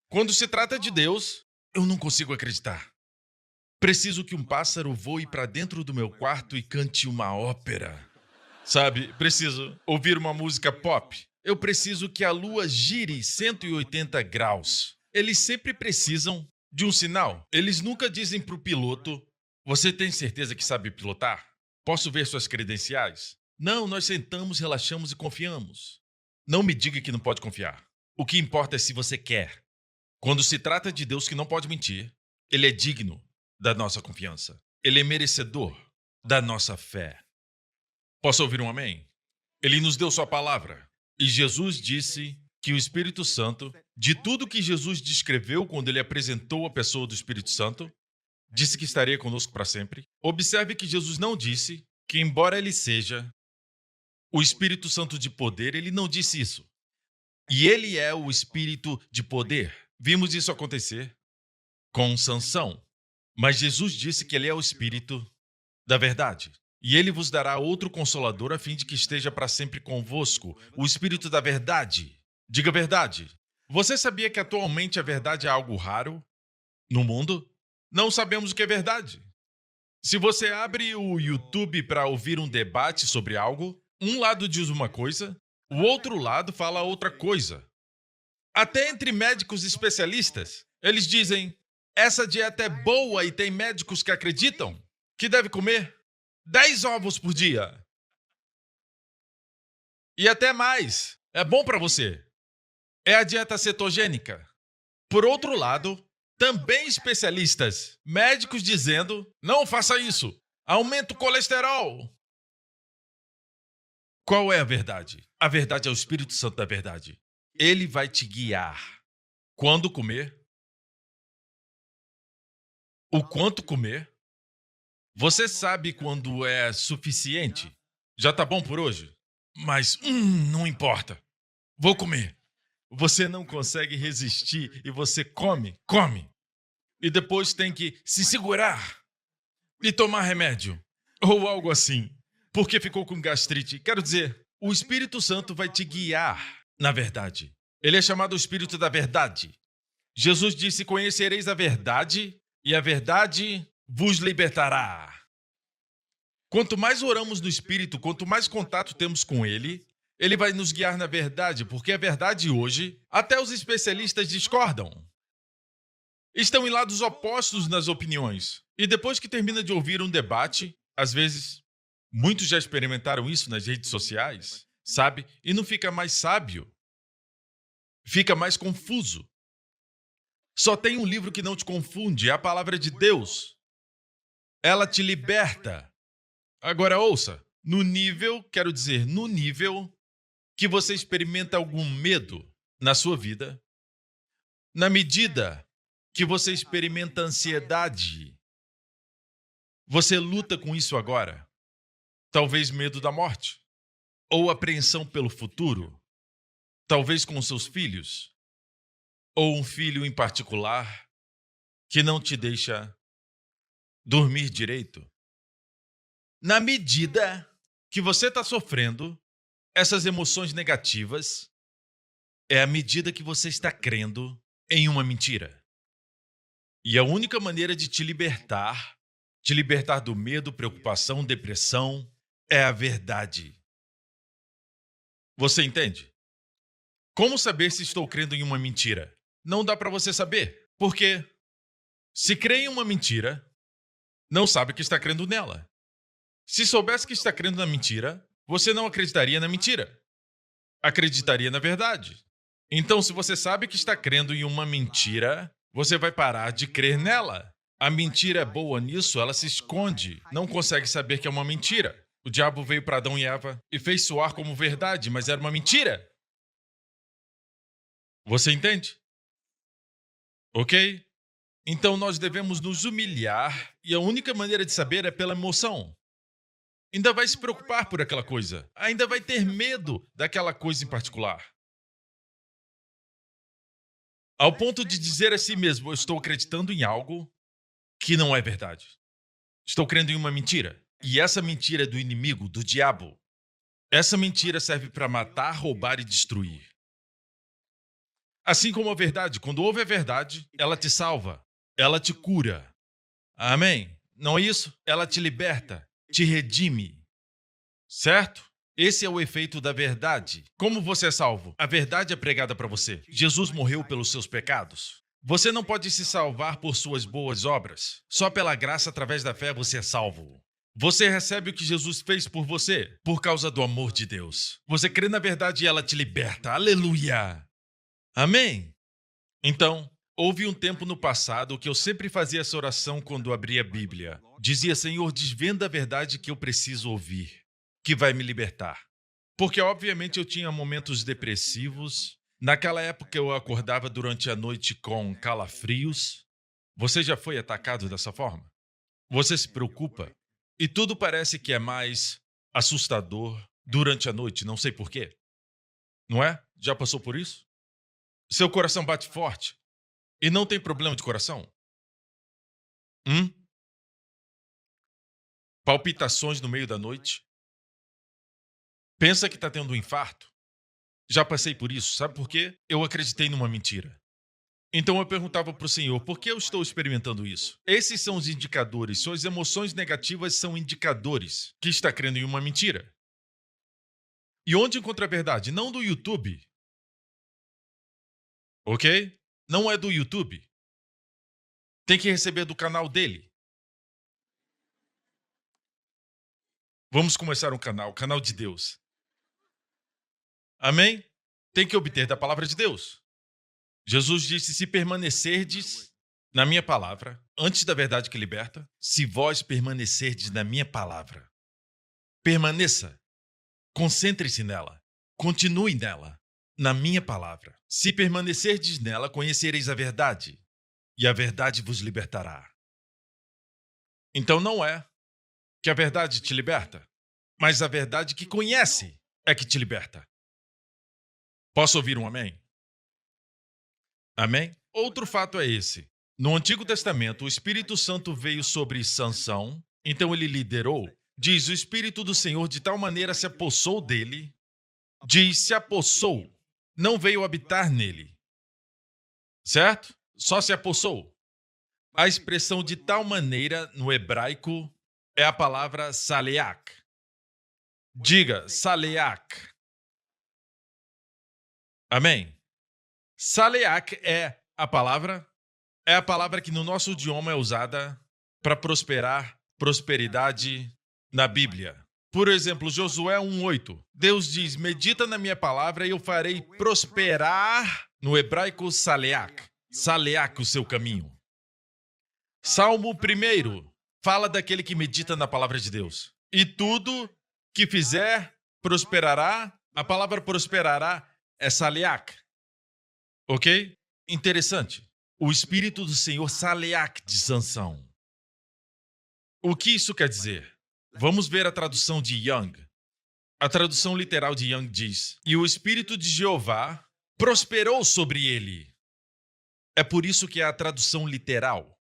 Quando se trata de Deus, eu não consigo acreditar. Preciso que um pássaro voe para dentro do meu quarto e cante uma ópera. Sabe, preciso ouvir uma música pop. Eu preciso que a lua gire 180 graus. Eles sempre precisam de um sinal. Eles nunca dizem para o piloto, você tem certeza que sabe pilotar? Posso ver suas credenciais? Não, nós sentamos, relaxamos e confiamos. Não me diga que não pode confiar. O que importa é se você quer. Quando se trata de Deus que não pode mentir, Ele é digno da nossa confiança. Ele é merecedor da nossa fé. Posso ouvir um amém? Ele nos deu sua palavra. E Jesus disse que o Espírito Santo, de tudo que Jesus descreveu quando ele apresentou a pessoa do Espírito Santo, disse que estaria conosco para sempre. Observe que Jesus não disse que, embora ele seja o Espírito Santo de poder, ele não disse isso. E ele é o Espírito de poder. Vimos isso acontecer com Sansão. Mas Jesus disse que ele é o Espírito da verdade. E ele vos dará outro Consolador a fim de que esteja para sempre convosco, o Espírito da verdade. Diga a verdade. Você sabia que atualmente a verdade é algo raro no mundo? Não sabemos o que é verdade. Se você abre o YouTube para ouvir um debate sobre algo, um lado diz uma coisa, o outro lado fala outra coisa. Até entre médicos especialistas, eles dizem, essa dieta é boa e tem médicos que acreditam que deve comer 10 ovos por dia. E até mais. É bom para você. É a dieta cetogênica. Por outro lado, também especialistas, médicos dizendo, não faça isso. Aumenta o colesterol. Qual é a verdade? A verdade é o Espírito Santo da verdade. Ele vai te guiar. Quando comer? O quanto comer? Você sabe quando é suficiente? Já tá bom por hoje? Mas, não importa. Vou comer. Você não consegue resistir e você come. E depois tem que se segurar e tomar remédio. Ou algo assim. Porque ficou com gastrite. Quero dizer, o Espírito Santo vai te guiar na verdade. Ele é chamado o Espírito da verdade. Jesus disse, conhecereis a verdade e a verdade vos libertará. Quanto mais oramos no Espírito, quanto mais contato temos com Ele, Ele vai nos guiar na verdade, porque a verdade hoje, até os especialistas discordam. Estão em lados opostos nas opiniões. E depois que termina de ouvir um debate, às vezes, muitos já experimentaram isso nas redes sociais, sabe? E não fica mais sábio. Fica mais confuso. Só tem um livro que não te confunde, é a palavra de Deus. Ela te liberta. Agora ouça, no nível que você experimenta algum medo na sua vida, na medida que você experimenta ansiedade, você luta com isso agora. Talvez medo da morte, ou apreensão pelo futuro, talvez com seus filhos, ou um filho em particular que não te deixa dormir direito. Na medida que você está sofrendo essas emoções negativas, é a medida que você está crendo em uma mentira. E a única maneira de te libertar do medo, preocupação, depressão, é a verdade. Você entende? Como saber se estou crendo em uma mentira? Não dá para você saber, porque se crê em uma mentira, não sabe que está crendo nela. Se soubesse que está crendo na mentira, você não acreditaria na mentira. Acreditaria na verdade. Então, se você sabe que está crendo em uma mentira, você vai parar de crer nela. A mentira é boa nisso, ela se esconde, não consegue saber que é uma mentira. O diabo veio para Adão e Eva e fez soar como verdade, mas era uma mentira. Você entende? Ok? Então nós devemos nos humilhar e a única maneira de saber é pela emoção. Ainda vai se preocupar por aquela coisa. Ainda vai ter medo daquela coisa em particular. Ao ponto de dizer a si mesmo, eu estou acreditando em algo que não é verdade. Estou crendo em uma mentira. E essa mentira é do inimigo, do diabo. Essa mentira serve para matar, roubar e destruir. Assim como a verdade, quando ouve a verdade, ela te salva, ela te cura. Amém? Não é isso? Ela te liberta, te redime. Certo? Esse é o efeito da verdade. Como você é salvo? A verdade é pregada para você. Jesus morreu pelos seus pecados. Você não pode se salvar por suas boas obras. Só pela graça, através da fé, você é salvo. Você recebe o que Jesus fez por você, por causa do amor de Deus. Você crê na verdade e ela te liberta. Aleluia! Amém? Então, houve um tempo no passado que eu sempre fazia essa oração quando abria a Bíblia. Dizia, Senhor, desvenda a verdade que eu preciso ouvir, que vai me libertar. Porque, obviamente, eu tinha momentos depressivos. Naquela época, eu acordava durante a noite com calafrios. Você já foi atacado dessa forma? Você se preocupa? E tudo parece que é mais assustador durante a noite, não sei por quê. Não é? Já passou por isso? Seu coração bate forte e não tem problema de coração? Palpitações no meio da noite? Pensa que está tendo um infarto? Já passei por isso, sabe por quê? Eu acreditei numa mentira. Então eu perguntava para o Senhor, por que eu estou experimentando isso? Esses são os indicadores, suas emoções negativas são indicadores que está crendo em uma mentira. E onde encontra a verdade? Não do YouTube. Ok? Não é do YouTube. Tem que receber do canal dele. Vamos começar um canal, o canal de Deus. Amém? Tem que obter da palavra de Deus. Jesus disse, se permanecerdes na minha palavra, antes da verdade que liberta, se vós permanecerdes na minha palavra. Permaneça. Concentre-se nela. Continue nela. Na minha palavra. Se permanecerdes nela, conhecereis a verdade. E a verdade vos libertará. Então não é que a verdade te liberta, mas a verdade que conhece é que te liberta. Posso ouvir um amém? Amém? Outro fato é esse. No Antigo Testamento, o Espírito Santo veio sobre Sansão, então ele liderou. Diz, o Espírito do Senhor de tal maneira se apossou dele. Diz, se apossou, não veio habitar nele. Certo? Só se apossou. A expressão de tal maneira, no hebraico, é a palavra saleak. Diga, saleak. Amém? Saleak é a palavra que no nosso idioma é usada para prosperar, prosperidade na Bíblia. Por exemplo, Josué 1:8. Deus diz, medita na minha palavra e eu farei prosperar, no hebraico, saleak. Saleak o seu caminho. Salmo 1 fala daquele que medita na palavra de Deus. E tudo que fizer prosperará. A palavra prosperará é saleak. Ok? Interessante. O Espírito do Senhor saleak de Sansão. O que isso quer dizer? Vamos ver a tradução de Young. A tradução literal de Young diz, e o Espírito de Jeová prosperou sobre ele. É por isso que é a tradução literal.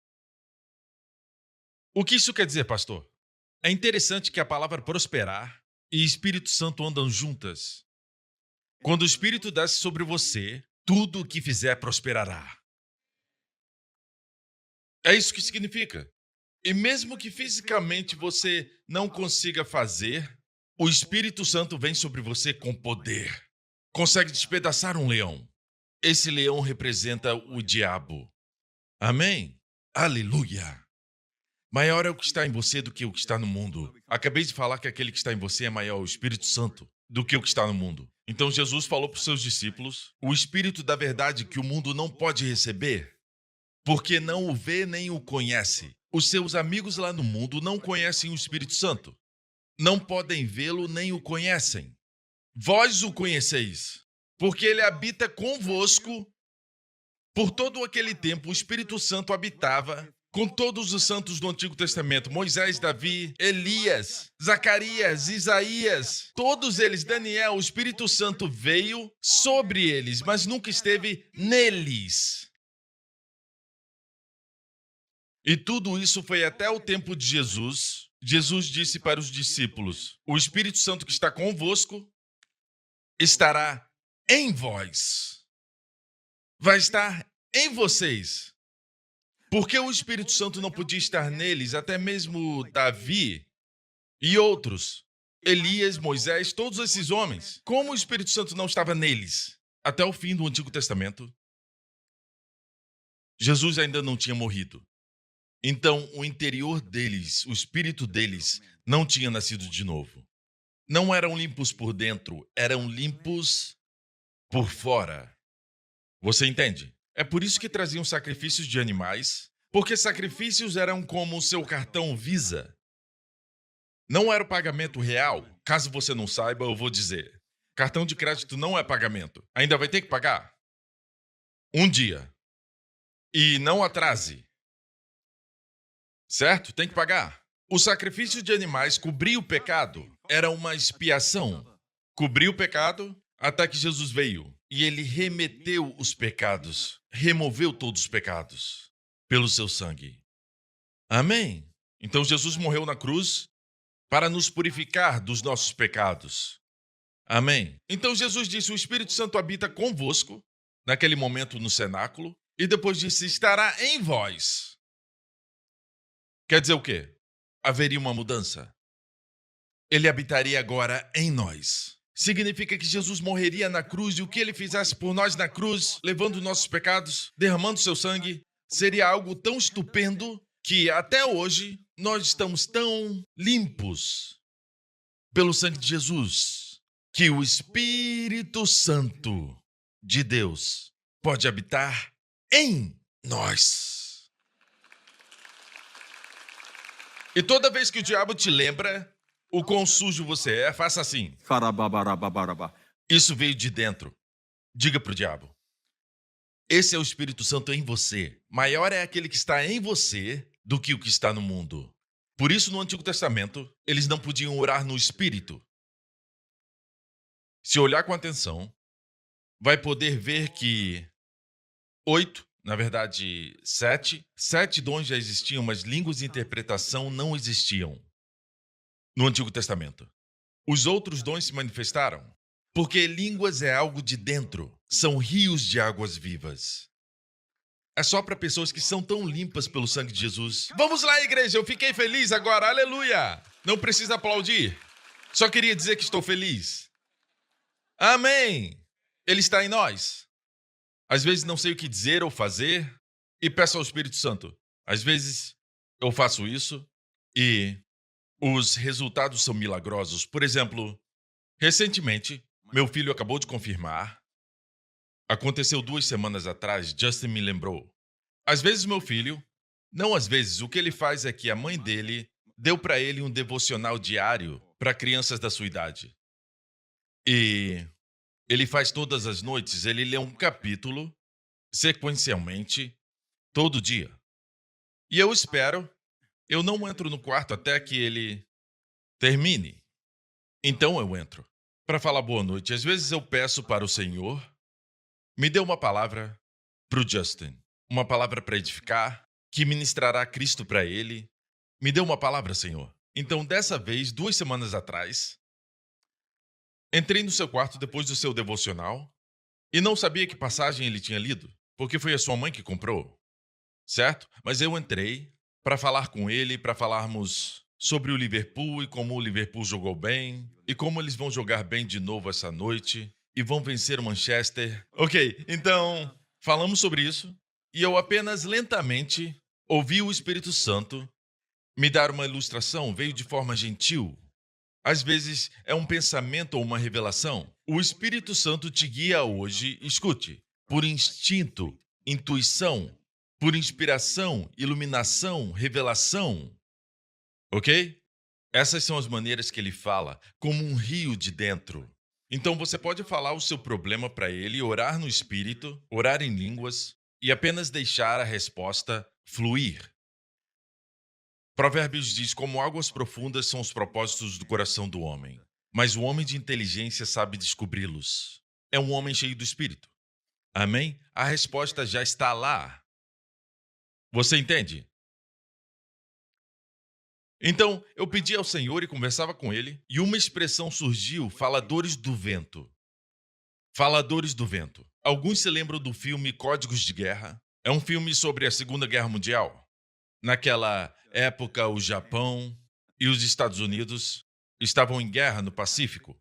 O que isso quer dizer, pastor? É interessante que a palavra prosperar e Espírito Santo andam juntas. Quando o Espírito desce sobre você, tudo o que fizer prosperará. É isso que significa. E mesmo que fisicamente você não consiga fazer, o Espírito Santo vem sobre você com poder. Consegue despedaçar um leão. Esse leão representa o diabo. Amém? Aleluia! Maior é o que está em você do que o que está no mundo. Acabei de falar que aquele que está em você é maior, o Espírito Santo, do que o que está no mundo. Então Jesus falou para os seus discípulos, o Espírito da verdade que o mundo não pode receber, porque não o vê nem o conhece. Os seus amigos lá no mundo não conhecem o Espírito Santo. Não podem vê-lo nem o conhecem. Vós o conheceis, porque ele habita convosco. Por todo aquele tempo, o Espírito Santo habitava com todos os santos do Antigo Testamento, Moisés, Davi, Elias, Zacarias, Isaías, todos eles, Daniel, o Espírito Santo veio sobre eles, mas nunca esteve neles. E tudo isso foi até o tempo de Jesus. Jesus disse para os discípulos, o Espírito Santo que está convosco estará em vós. Vai estar em vocês. Porque o Espírito Santo não podia estar neles, até mesmo Davi e outros, Elias, Moisés, todos esses homens. Como o Espírito Santo não estava neles até o fim do Antigo Testamento? Jesus ainda não tinha morrido. Então, o interior deles, o espírito deles, não tinha nascido de novo. Não eram limpos por dentro, eram limpos por fora. Você entende? É por isso que traziam sacrifícios de animais, porque sacrifícios eram como o seu cartão Visa. Não era o pagamento real. Caso você não saiba, eu vou dizer. Cartão de crédito não é pagamento. Ainda vai ter que pagar. Um dia. E não atrase. Certo? Tem que pagar. O sacrifício de animais cobria o pecado. Era uma expiação. Cobriu o pecado até que Jesus veio. E ele remeteu os pecados. Removeu todos os pecados pelo seu sangue. Amém? Então Jesus morreu na cruz para nos purificar dos nossos pecados. Amém? Então Jesus disse, o Espírito Santo habita convosco, naquele momento no cenáculo, e depois disse, estará em vós. Quer dizer o quê? Haveria uma mudança. Ele habitaria agora em nós. Significa que Jesus morreria na cruz e o que ele fizesse por nós na cruz, levando nossos pecados, derramando seu sangue, seria algo tão estupendo que até hoje nós estamos tão limpos pelo sangue de Jesus que o Espírito Santo de Deus pode habitar em nós. E toda vez que o diabo te lembra o quão sujo você é, faça assim. Isso veio de dentro. Diga pro diabo. Esse é o Espírito Santo em você. Maior é aquele que está em você do que o que está no mundo. Por isso, no Antigo Testamento, eles não podiam orar no Espírito. Se olhar com atenção, vai poder ver que 7 dons já existiam, mas línguas de interpretação não existiam no Antigo Testamento. Os outros dons se manifestaram, porque línguas é algo de dentro, são rios de águas vivas. É só para pessoas que são tão limpas pelo sangue de Jesus. Vamos lá, igreja, eu fiquei feliz agora, aleluia! Não precisa aplaudir, só queria dizer que estou feliz. Amém! Ele está em nós. Às vezes não sei o que dizer ou fazer e peço ao Espírito Santo. Às vezes eu faço isso e os resultados são milagrosos. Por exemplo, recentemente, meu filho acabou de confirmar. Aconteceu 2 semanas atrás, Justin me lembrou. Às vezes meu filho, não às vezes, o que ele faz é que a mãe dele deu para ele um devocional diário para crianças da sua idade. E ele faz todas as noites, ele lê um capítulo, sequencialmente, todo dia. E eu não entro no quarto até que ele termine. Então eu entro para falar boa noite. Às vezes eu peço para o Senhor, me dê uma palavra para o Justin, uma palavra para edificar, que ministrará Cristo para ele. Me dê uma palavra, Senhor. Então, dessa vez, 2 semanas atrás, entrei no seu quarto depois do seu devocional e não sabia que passagem ele tinha lido, porque foi a sua mãe que comprou. certo? Mas eu entrei para falar com ele, para falarmos sobre o Liverpool e como o Liverpool jogou bem e como eles vão jogar bem de novo essa noite e vão vencer o Manchester. Ok, então falamos sobre isso e eu apenas lentamente ouvi o Espírito Santo me dar uma ilustração, veio de forma gentil. Às vezes é um pensamento ou uma revelação. O Espírito Santo te guia hoje, escute, por instinto, intuição, por inspiração, iluminação, revelação. Ok? Essas são as maneiras que ele fala, como um rio de dentro. Então você pode falar o seu problema para ele, orar no Espírito, orar em línguas e apenas deixar a resposta fluir. Provérbios diz: como águas profundas são os propósitos do coração do homem, mas o homem de inteligência sabe descobri-los. É um homem cheio do Espírito. Amém? A resposta já está lá. Você entende? Então, eu pedi ao Senhor e conversava com ele, e uma expressão surgiu: faladores do vento. Faladores do vento. Alguns se lembram do filme Códigos de Guerra? É um filme sobre a Segunda Guerra Mundial. Naquela época, o Japão e os Estados Unidos estavam em guerra no Pacífico.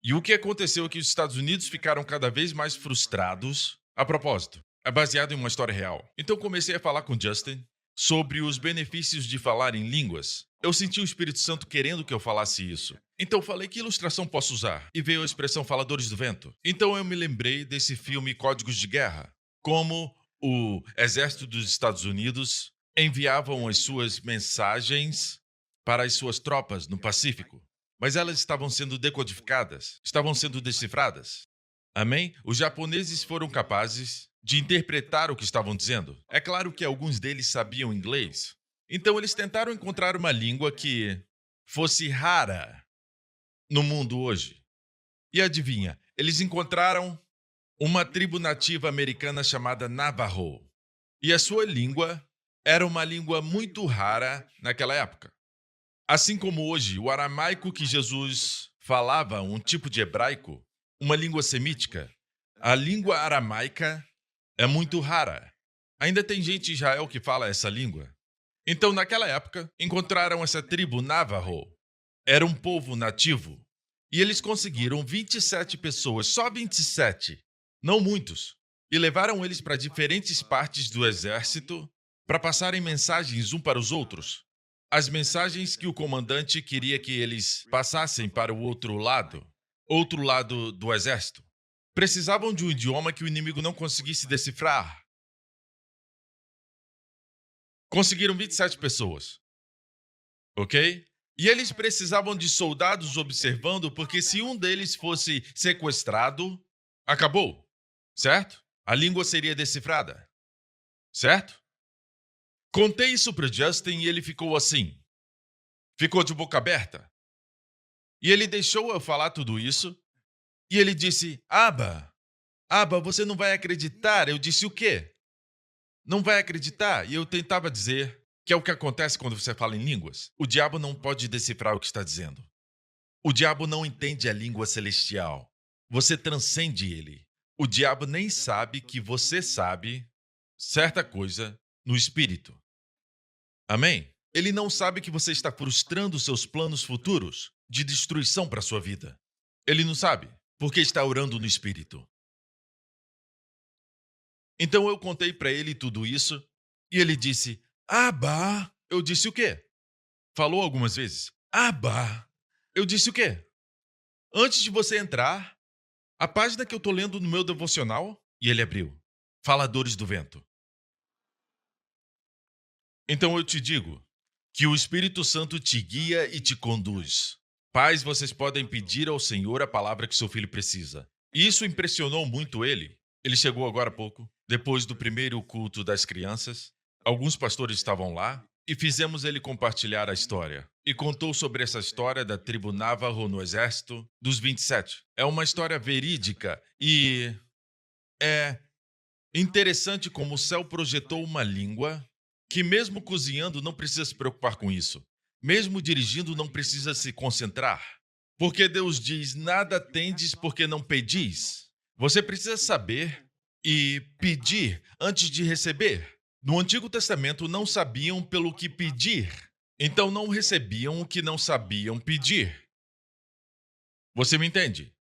E o que aconteceu é que os Estados Unidos ficaram cada vez mais frustrados. A propósito, é baseado em uma história real. Então comecei a falar com Justin sobre os benefícios de falar em línguas. Eu senti o Espírito Santo querendo que eu falasse isso. Então falei: que ilustração posso usar? E veio a expressão faladores do vento. Então eu me lembrei desse filme Códigos de Guerra, como o exército dos Estados Unidos enviavam as suas mensagens para as suas tropas no Pacífico, mas elas estavam sendo decodificadas, estavam sendo decifradas. Amém? Os japoneses foram capazes de interpretar o que estavam dizendo. É claro que alguns deles sabiam inglês, então eles tentaram encontrar uma língua que fosse rara no mundo hoje. E adivinha, eles encontraram uma tribo nativa americana chamada Navajo, e a sua língua era uma língua muito rara naquela época. Assim como hoje, o aramaico que Jesus falava, um tipo de hebraico, uma língua semítica, a língua aramaica é muito rara. Ainda tem gente em Israel que fala essa língua. Então, naquela época, encontraram essa tribo Navajo. Era um povo nativo. E eles conseguiram 27 pessoas, só 27, não muitos, e levaram eles para diferentes partes do exército para passarem mensagens um para os outros. As mensagens que o comandante queria que eles passassem para o outro lado do exército. Precisavam de um idioma que o inimigo não conseguisse decifrar. Conseguiram 27 pessoas. Ok? E eles precisavam de soldados observando, porque se um deles fosse sequestrado, acabou. Certo? A língua seria decifrada. Certo? Contei isso para Justin e ele ficou assim. Ficou de boca aberta. E ele deixou eu falar tudo isso. E ele disse: Abba, você não vai acreditar. Eu disse: o quê? Não vai acreditar? E eu tentava dizer que é o que acontece quando você fala em línguas. O diabo não pode decifrar o que está dizendo. O diabo não entende a língua celestial. Você transcende ele. O diabo nem sabe que você sabe certa coisa no espírito. Amém? Ele não sabe que você está frustrando seus planos futuros de destruição para a sua vida. Ele não sabe, porque está orando no Espírito. Então eu contei para ele tudo isso e ele disse: Abba. Eu disse: o quê? Falou algumas vezes: Abba. Eu disse: o quê? Antes de você entrar, a página que eu estou lendo no meu devocional, e ele abriu: Faladores do Vento. Então eu te digo que o Espírito Santo te guia e te conduz. Pais, vocês podem pedir ao Senhor a palavra que seu filho precisa. E isso impressionou muito ele. Ele chegou agora há pouco, depois do primeiro culto das crianças. Alguns pastores estavam lá e fizemos ele compartilhar a história. E contou sobre essa história da tribo Navajo no exército dos 27. É uma história verídica e é interessante como o céu projetou uma língua que mesmo cozinhando não precisa se preocupar com isso. Mesmo dirigindo não precisa se concentrar. Porque Deus diz: nada tendes porque não pedis. Você precisa saber e pedir antes de receber. No Antigo Testamento não sabiam pelo que pedir, então não recebiam o que não sabiam pedir. Você me entende?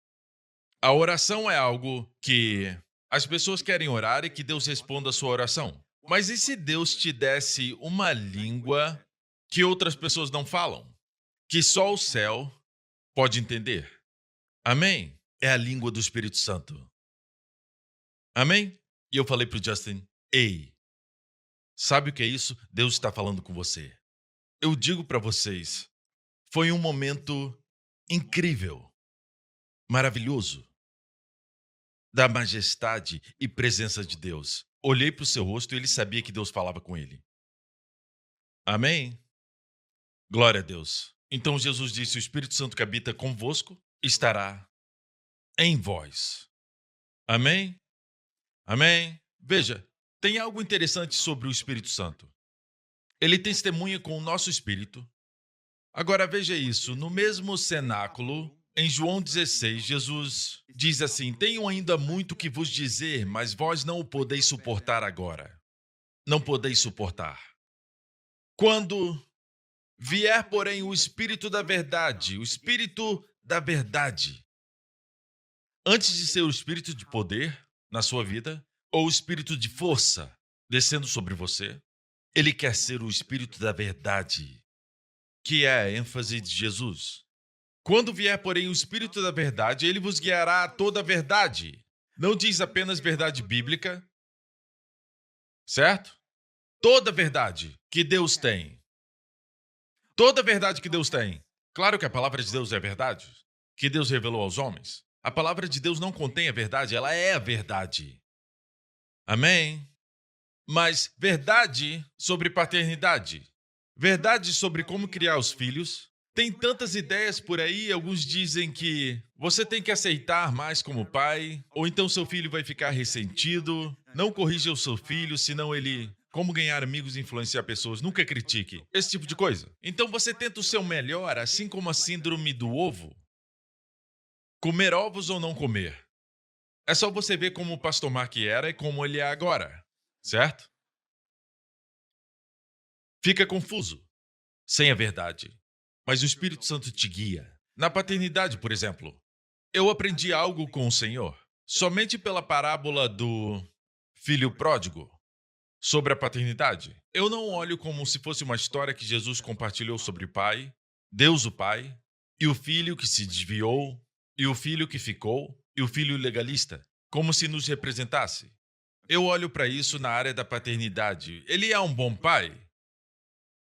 A oração é algo que as pessoas querem orar e que Deus responda a sua oração. Mas e se Deus te desse uma língua que outras pessoas não falam? Que só o céu pode entender? Amém? É a língua do Espírito Santo. Amém? E eu falei pro Justin, ei, sabe o que é isso? Deus está falando com você. Eu digo para vocês, foi um momento incrível, maravilhoso, da majestade e presença de Deus. Olhei para o seu rosto e ele sabia que Deus falava com ele. Amém? Glória a Deus. Então Jesus disse, o Espírito Santo que habita convosco estará em vós. Amém? Amém? Veja, tem algo interessante sobre o Espírito Santo. Ele testemunha com o nosso espírito. Agora veja isso, no mesmo cenáculo, em João 16, Jesus diz assim, tenho ainda muito que vos dizer, mas vós não o podeis suportar agora. Não podeis suportar. Quando vier, porém, o Espírito da verdade, o Espírito da verdade, antes de ser o Espírito de poder na sua vida, ou o Espírito de força descendo sobre você, ele quer ser o Espírito da verdade, que é a ênfase de Jesus. Quando vier, porém, o Espírito da verdade, ele vos guiará a toda a verdade. Não diz apenas verdade bíblica, certo? Toda a verdade que Deus tem. Toda a verdade que Deus tem. Claro que a palavra de Deus é verdade, que Deus revelou aos homens. A palavra de Deus não contém a verdade, ela é a verdade. Amém? Mas verdade sobre paternidade, verdade sobre como criar os filhos. Tem tantas ideias por aí, alguns dizem que você tem que aceitar mais como pai, ou então seu filho vai ficar ressentido. Não corrija o seu filho, senão ele... Como ganhar amigos e influenciar pessoas, nunca critique. Esse tipo de coisa. Então você tenta o seu melhor, assim como a síndrome do ovo. Comer ovos ou não comer. É só você ver como o pastor Mark era e como ele é agora, certo? Fica confuso, sem a verdade. Mas o Espírito Santo te guia. Na paternidade, por exemplo, eu aprendi algo com o Senhor, somente pela parábola do filho pródigo, sobre a paternidade. Eu não olho como se fosse uma história que Jesus compartilhou sobre o Pai, Deus o Pai, e o filho que se desviou, e o filho que ficou, e o filho legalista, como se nos representasse. Eu olho para isso na área da paternidade. Ele é um bom pai?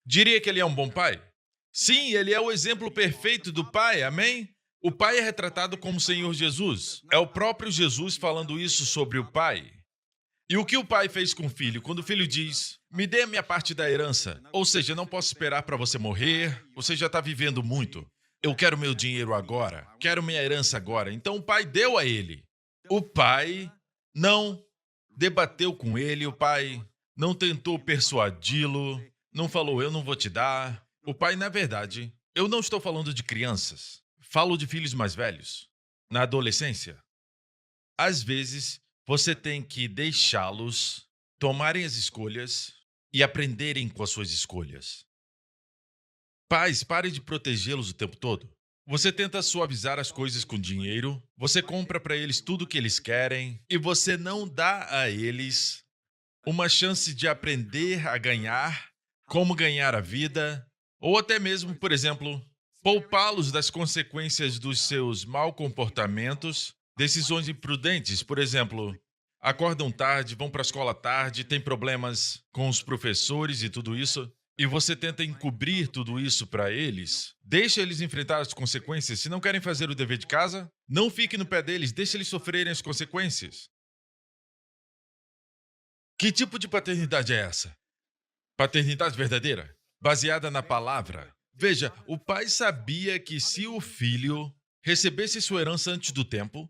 Diria que ele é um bom pai? Sim, ele é o exemplo perfeito do pai, amém? O pai é retratado como o Senhor Jesus. É o próprio Jesus falando isso sobre o pai. E o que o pai fez com o filho? Quando o filho diz, me dê a minha parte da herança. Ou seja, não posso esperar para você morrer, você já está vivendo muito. Eu quero meu dinheiro agora, quero minha herança agora. Então o pai deu a ele. O pai não debateu com ele, o pai não tentou persuadi-lo, não falou, eu não vou te dar. O pai, na verdade, eu não estou falando de crianças, falo de filhos mais velhos, na adolescência. Às vezes, você tem que deixá-los tomarem as escolhas e aprenderem com as suas escolhas. Pais, pare de protegê-los o tempo todo. Você tenta suavizar as coisas com dinheiro, você compra para eles tudo o que eles querem e você não dá a eles uma chance de aprender a ganhar, como ganhar a vida, ou até mesmo, por exemplo, poupá-los das consequências dos seus maus comportamentos, decisões imprudentes, por exemplo, acordam tarde, vão para a escola tarde, têm problemas com os professores e tudo isso, e você tenta encobrir tudo isso para eles, deixa eles enfrentar as consequências. Se não querem fazer o dever de casa, não fique no pé deles, deixa eles sofrerem as consequências. Que tipo de paternidade é essa? Paternidade verdadeira? Baseada na palavra. Veja, o pai sabia que se o filho recebesse sua herança antes do tempo,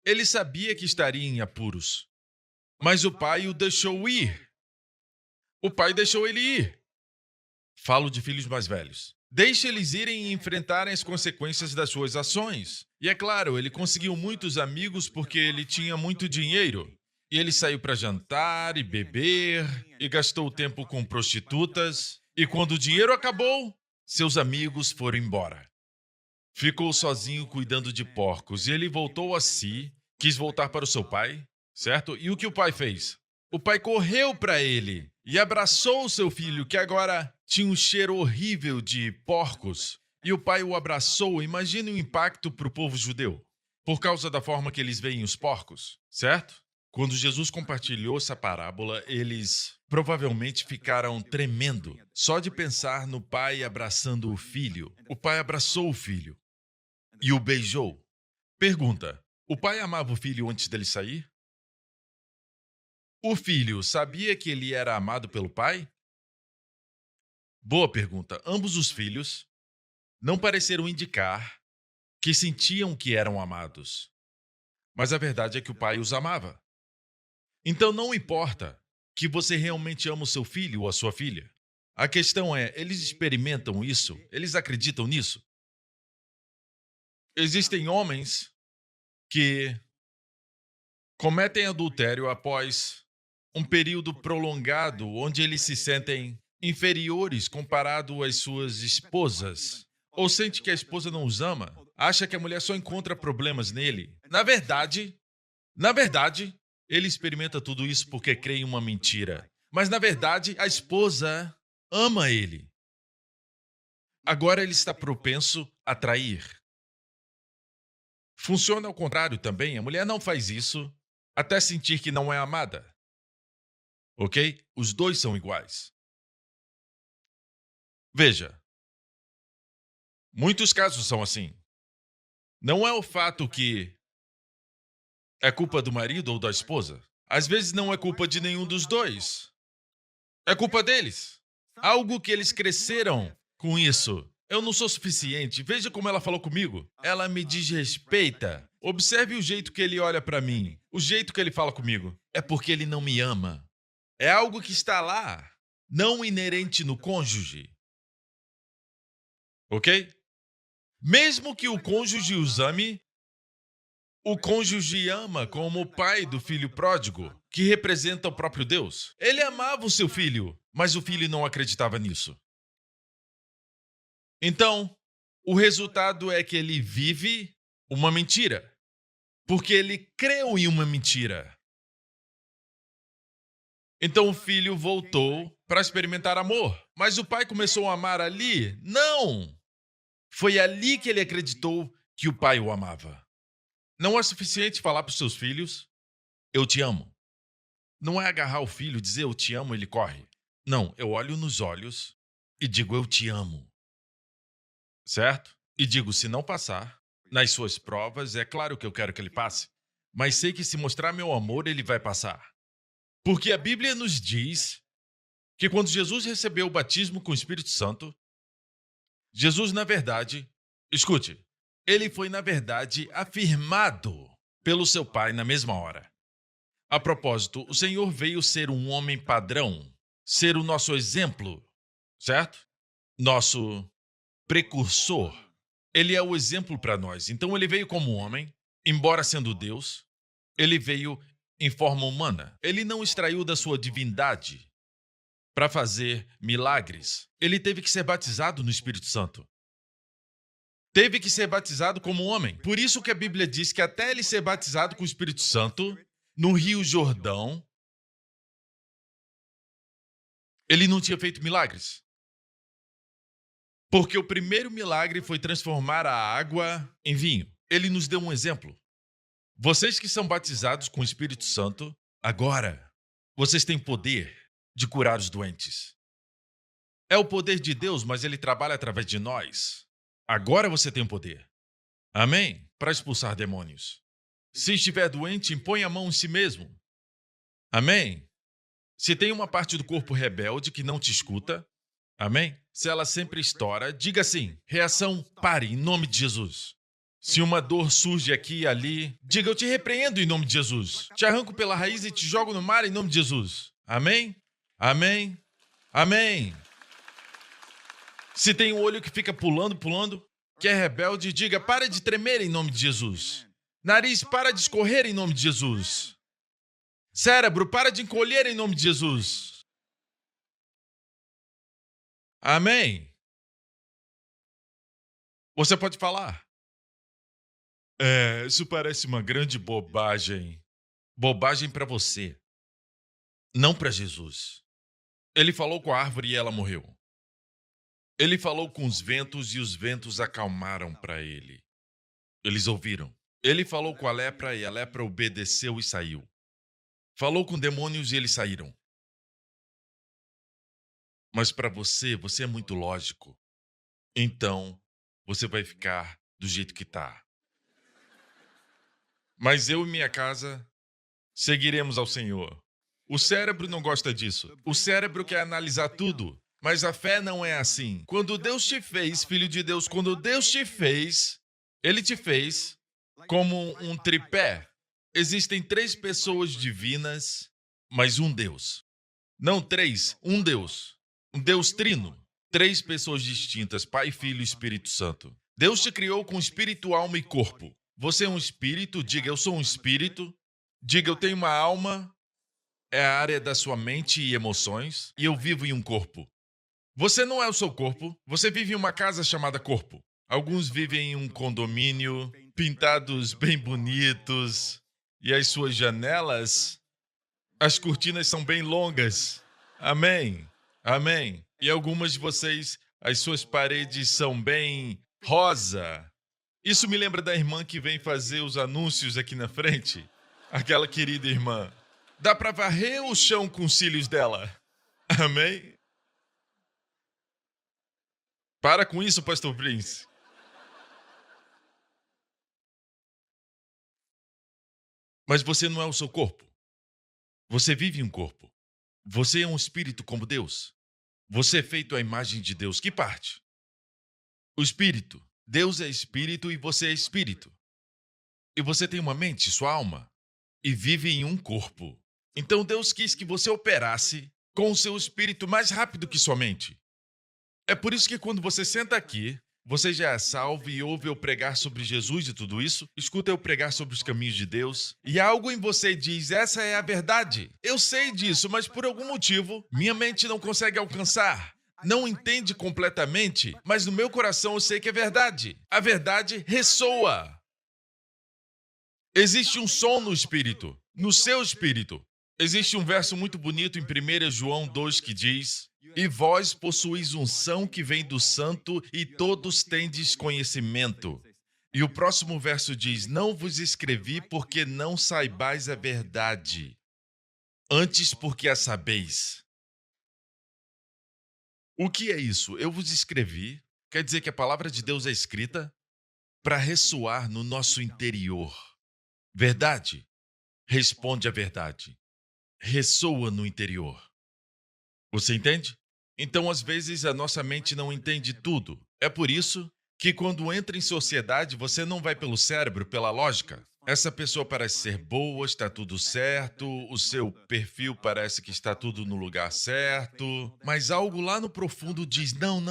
ele sabia que estaria em apuros. Mas o pai o deixou ir. O pai deixou ele ir. Falo de filhos mais velhos. Deixe eles irem e enfrentarem as consequências das suas ações. E é claro, ele conseguiu muitos amigos porque ele tinha muito dinheiro. E ele saiu para jantar e beber e gastou o tempo com prostitutas. E quando o dinheiro acabou, seus amigos foram embora. Ficou sozinho cuidando de porcos e ele voltou a si, quis voltar para o seu pai, certo? E o que o pai fez? O pai correu para ele e abraçou o seu filho, que agora tinha um cheiro horrível de porcos. E o pai o abraçou. Imagine o impacto para o povo judeu, por causa da forma que eles veem os porcos, certo? Quando Jesus compartilhou essa parábola, eles provavelmente ficaram tremendo só de pensar no pai abraçando o filho. O pai abraçou o filho e o beijou. Pergunta: o pai amava o filho antes dele sair? O filho sabia que ele era amado pelo pai? Boa pergunta. Ambos os filhos não pareceram indicar que sentiam que eram amados. Mas a verdade é que o pai os amava. Então não importa que você realmente ama o seu filho ou a sua filha. A questão é, eles experimentam isso? Eles acreditam nisso? Existem homens que cometem adultério após um período prolongado onde eles se sentem inferiores comparado às suas esposas. Ou sente que a esposa não os ama, acha que a mulher só encontra problemas nele. Na verdade, ele experimenta tudo isso porque crê em uma mentira. Mas, na verdade, a esposa ama ele. Agora ele está propenso a trair. Funciona ao contrário também. A mulher não faz isso até sentir que não é amada. Ok? Os dois são iguais. Veja, muitos casos são assim. Não é o fato que é culpa do marido ou da esposa. Às vezes não é culpa de nenhum dos dois. É culpa deles. Algo que eles cresceram com isso. Eu não sou suficiente. Veja como ela falou comigo. Ela me desrespeita. Observe o jeito que ele olha para mim. O jeito que ele fala comigo. É porque ele não me ama. É algo que está lá, não inerente no cônjuge. Ok? Mesmo que o cônjuge os ame, o cônjuge ama como o pai do filho pródigo, que representa o próprio Deus. Ele amava o seu filho, mas o filho não acreditava nisso. Então, o resultado é que ele vive uma mentira, porque ele creu em uma mentira. Então o filho voltou para experimentar amor, mas o pai começou a amar ali? Não! Foi ali que ele acreditou que o pai o amava. Não é suficiente falar para os seus filhos, eu te amo. Não é agarrar o filho e dizer eu te amo, ele corre. Não, eu olho nos olhos e digo eu te amo. Certo? E digo, se não passar nas suas provas, é claro que eu quero que ele passe. Mas sei que se mostrar meu amor, ele vai passar. Porque a Bíblia nos diz que quando Jesus recebeu o batismo com o Espírito Santo, Jesus, na verdade, escute, ele foi, na verdade, afirmado pelo seu Pai na mesma hora. A propósito, o Senhor veio ser um homem padrão, ser o nosso exemplo, certo? Nosso precursor. Ele é o exemplo para nós. Então, ele veio como homem, embora sendo Deus, ele veio em forma humana. Ele não extraiu da sua divindade para fazer milagres. Ele teve que ser batizado no Espírito Santo. Teve que ser batizado como homem. Por isso que a Bíblia diz que até ele ser batizado com o Espírito Santo, no Rio Jordão, ele não tinha feito milagres. Porque o primeiro milagre foi transformar a água em vinho. Ele nos deu um exemplo. Vocês que são batizados com o Espírito Santo, agora, vocês têm poder de curar os doentes. É o poder de Deus, mas ele trabalha através de nós. Agora você tem o poder. Amém? Para expulsar demônios. Se estiver doente, impõe a mão em si mesmo. Amém? Se tem uma parte do corpo rebelde que não te escuta, amém? Se ela sempre estoura, diga assim, reação, pare, em nome de Jesus. Se uma dor surge aqui e ali, diga, eu te repreendo em nome de Jesus. Te arranco pela raiz e te jogo no mar em nome de Jesus. Amém? Amém? Amém. Se tem um olho que fica pulando, que é rebelde, diga, para de tremer em nome de Jesus. Nariz, para de escorrer em nome de Jesus. Cérebro, para de encolher em nome de Jesus. Amém. Você pode falar. Isso parece uma grande bobagem. Bobagem para você, não para Jesus. Ele falou com a árvore e ela morreu. Ele falou com os ventos e os ventos acalmaram para ele. Eles ouviram. Ele falou com a lepra e a lepra obedeceu e saiu. Falou com demônios e eles saíram. Mas para você, você é muito lógico. Então, você vai ficar do jeito que tá. Mas eu e minha casa seguiremos ao Senhor. O cérebro não gosta disso. O cérebro quer analisar tudo. Mas a fé não é assim. Quando Deus te fez, filho de Deus, quando Deus te fez, Ele te fez como um tripé. Existem 3 pessoas divinas, mas um Deus. Não 3, um Deus. Um Deus trino. 3 pessoas distintas, Pai, Filho e Espírito Santo. Deus te criou com espírito, alma e corpo. Você é um espírito, diga eu sou um espírito. Diga eu tenho uma alma, é a área da sua mente e emoções, e eu vivo em um corpo. Você não é o seu corpo, você vive em uma casa chamada corpo. Alguns vivem em um condomínio, pintados bem bonitos, e as suas janelas, as cortinas são bem longas. Amém, amém. E algumas de vocês, as suas paredes são bem rosa. Isso me lembra da irmã que vem fazer os anúncios aqui na frente. Aquela querida irmã. Dá para varrer o chão com os cílios dela. Amém? Para com isso, Pastor Prince. Mas você não é o seu corpo. Você vive em um corpo. Você é um espírito como Deus. Você é feito à imagem de Deus. Que parte? O espírito. Deus é espírito e você é espírito. E você tem uma mente, sua alma, e vive em um corpo. Então Deus quis que você operasse com o seu espírito mais rápido que sua mente. É por isso que quando você senta aqui, você já é salvo e ouve eu pregar sobre Jesus e tudo isso, escuta eu pregar sobre os caminhos de Deus, e algo em você diz, essa é a verdade. Eu sei disso, mas por algum motivo, minha mente não consegue alcançar. Não entende completamente, mas no meu coração eu sei que é verdade. A verdade ressoa. Existe um som no espírito, no seu espírito. Existe um verso muito bonito em 1 João 2 que diz: e vós possuís unção que vem do santo e todos tendes conhecimento. E o próximo verso diz: não vos escrevi porque não saibais a verdade, antes porque a sabeis. O que é isso? Eu vos escrevi, quer dizer que a palavra de Deus é escrita para ressoar no nosso interior. Verdade? Responde a verdade. Ressoa no interior. Você entende? Então, às vezes, a nossa mente não entende tudo. É por isso que quando entra em sociedade, você não vai pelo cérebro, pela lógica. Essa pessoa parece ser boa, está tudo certo, o seu perfil parece que está tudo no lugar certo, mas algo lá no profundo diz, não.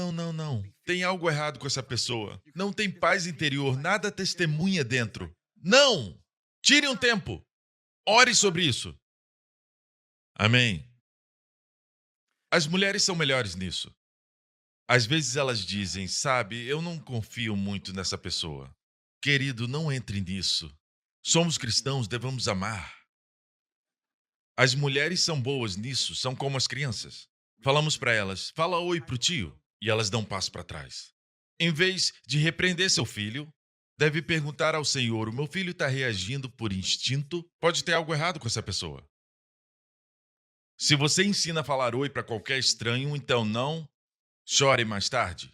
Tem algo errado com essa pessoa. Não tem paz interior, nada testemunha dentro. Não! Tire um tempo. Ore sobre isso. Amém. As mulheres são melhores nisso. Às vezes elas dizem, sabe, eu não confio muito nessa pessoa. Querido, não entre nisso. Somos cristãos, devemos amar. As mulheres são boas nisso, são como as crianças. Falamos para elas, fala oi pro tio, e elas dão um passo para trás. Em vez de repreender seu filho, deve perguntar ao Senhor, o meu filho está reagindo por instinto, pode ter algo errado com essa pessoa. Se você ensina a falar oi para qualquer estranho, então não chore mais tarde.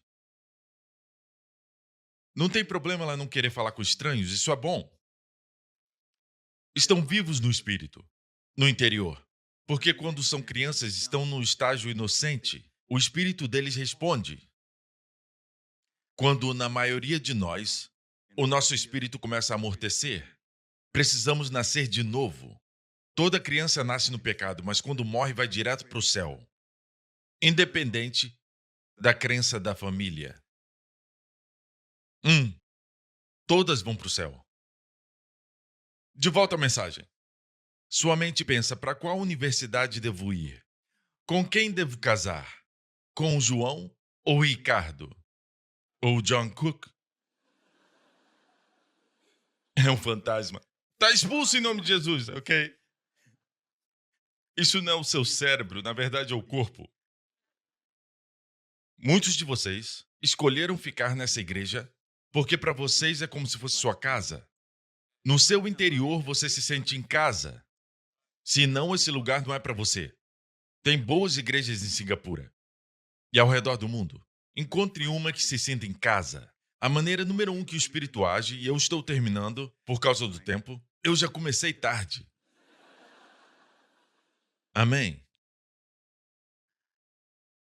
Não tem problema ela não querer falar com estranhos, isso é bom. Estão vivos no espírito, no interior. Porque quando são crianças, estão no estágio inocente, o espírito deles responde. Quando, na maioria de nós, o nosso espírito começa a amortecer, precisamos nascer de novo. Toda criança nasce no pecado, mas quando morre vai direto para o céu. Independente da crença da família. Todas vão para o céu. De volta à mensagem. Sua mente pensa: para qual universidade devo ir? Com quem devo casar? Com o João ou o Ricardo? Ou o John Cook? É um fantasma. Tá expulso em nome de Jesus, ok? Isso não é o seu cérebro, na verdade é o corpo. Muitos de vocês escolheram ficar nessa igreja porque para vocês é como se fosse sua casa. No seu interior você se sente em casa. Senão esse lugar não é para você. Tem boas igrejas em Singapura e ao redor do mundo. Encontre uma que se sinta em casa. A maneira número 1 que o Espírito age, e eu estou terminando por causa do tempo, eu já comecei tarde. Amém.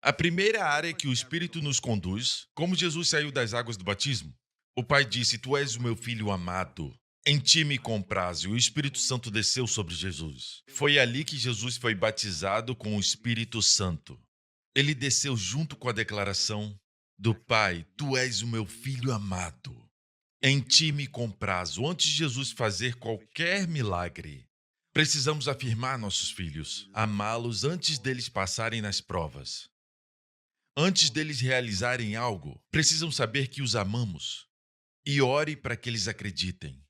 A primeira área que o Espírito nos conduz, como Jesus saiu das águas do batismo. O Pai disse: Tu és o meu filho amado. Em ti me comprazo. E o Espírito Santo desceu sobre Jesus. Foi ali que Jesus foi batizado com o Espírito Santo. Ele desceu junto com a declaração do Pai: Tu és o meu filho amado. Em ti me comprazo. Antes de Jesus fazer qualquer milagre, precisamos afirmar nossos filhos, amá-los antes deles passarem nas provas. Antes deles realizarem algo, precisam saber que os amamos. E ore para que eles acreditem.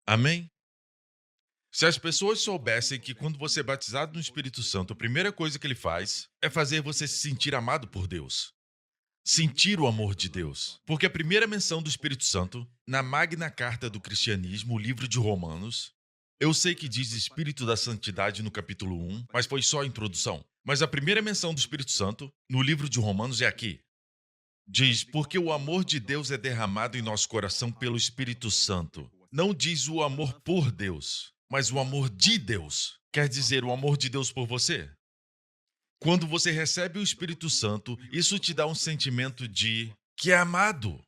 Amém? Se as pessoas soubessem que quando você é batizado no Espírito Santo, a primeira coisa que ele faz é fazer você se sentir amado por Deus. Sentir o amor de Deus. Porque a primeira menção do Espírito Santo, na Magna Carta do Cristianismo, o livro de Romanos, eu sei que diz Espírito da Santidade no capítulo 1, mas foi só a introdução. Mas a primeira menção do Espírito Santo, no livro de Romanos, é aqui. Diz: porque o amor de Deus é derramado em nosso coração pelo Espírito Santo. Não diz o amor por Deus, mas o amor de Deus. Quer dizer, o amor de Deus por você. Quando você recebe o Espírito Santo, isso te dá um sentimento de que é amado.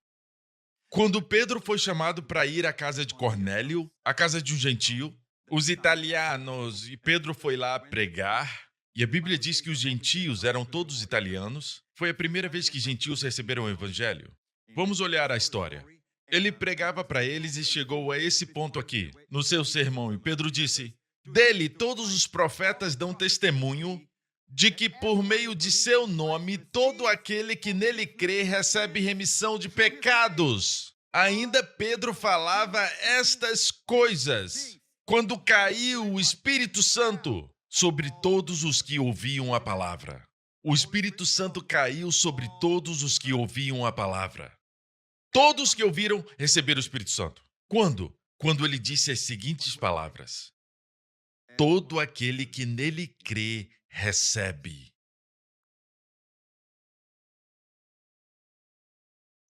Quando Pedro foi chamado para ir à casa de Cornélio, a casa de um gentio, os italianos, e Pedro foi lá pregar, e a Bíblia diz que os gentios eram todos italianos. Foi a primeira vez que gentios receberam o evangelho. Vamos olhar a história. Ele pregava para eles e chegou a esse ponto aqui, no seu sermão, e Pedro disse: dele todos os profetas dão testemunho de que por meio de seu nome todo aquele que nele crê recebe remissão de pecados. Ainda Pedro falava estas coisas quando caiu o Espírito Santo sobre todos os que ouviam a palavra. O Espírito Santo caiu sobre todos os que ouviam a palavra. Todos que ouviram receberam o Espírito Santo. Quando? Quando ele disse as seguintes palavras: todo aquele que nele crê recebe.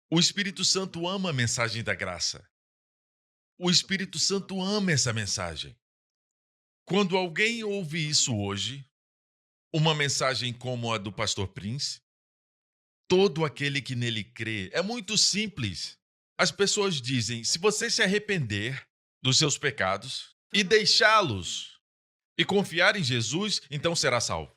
O Espírito Santo ama a mensagem da graça. O Espírito Santo ama essa mensagem. Quando alguém ouve isso hoje, uma mensagem como a do Pastor Prince, todo aquele que nele crê, é muito simples. As pessoas dizem: se você se arrepender dos seus pecados e deixá-los e confiar em Jesus, então será salvo.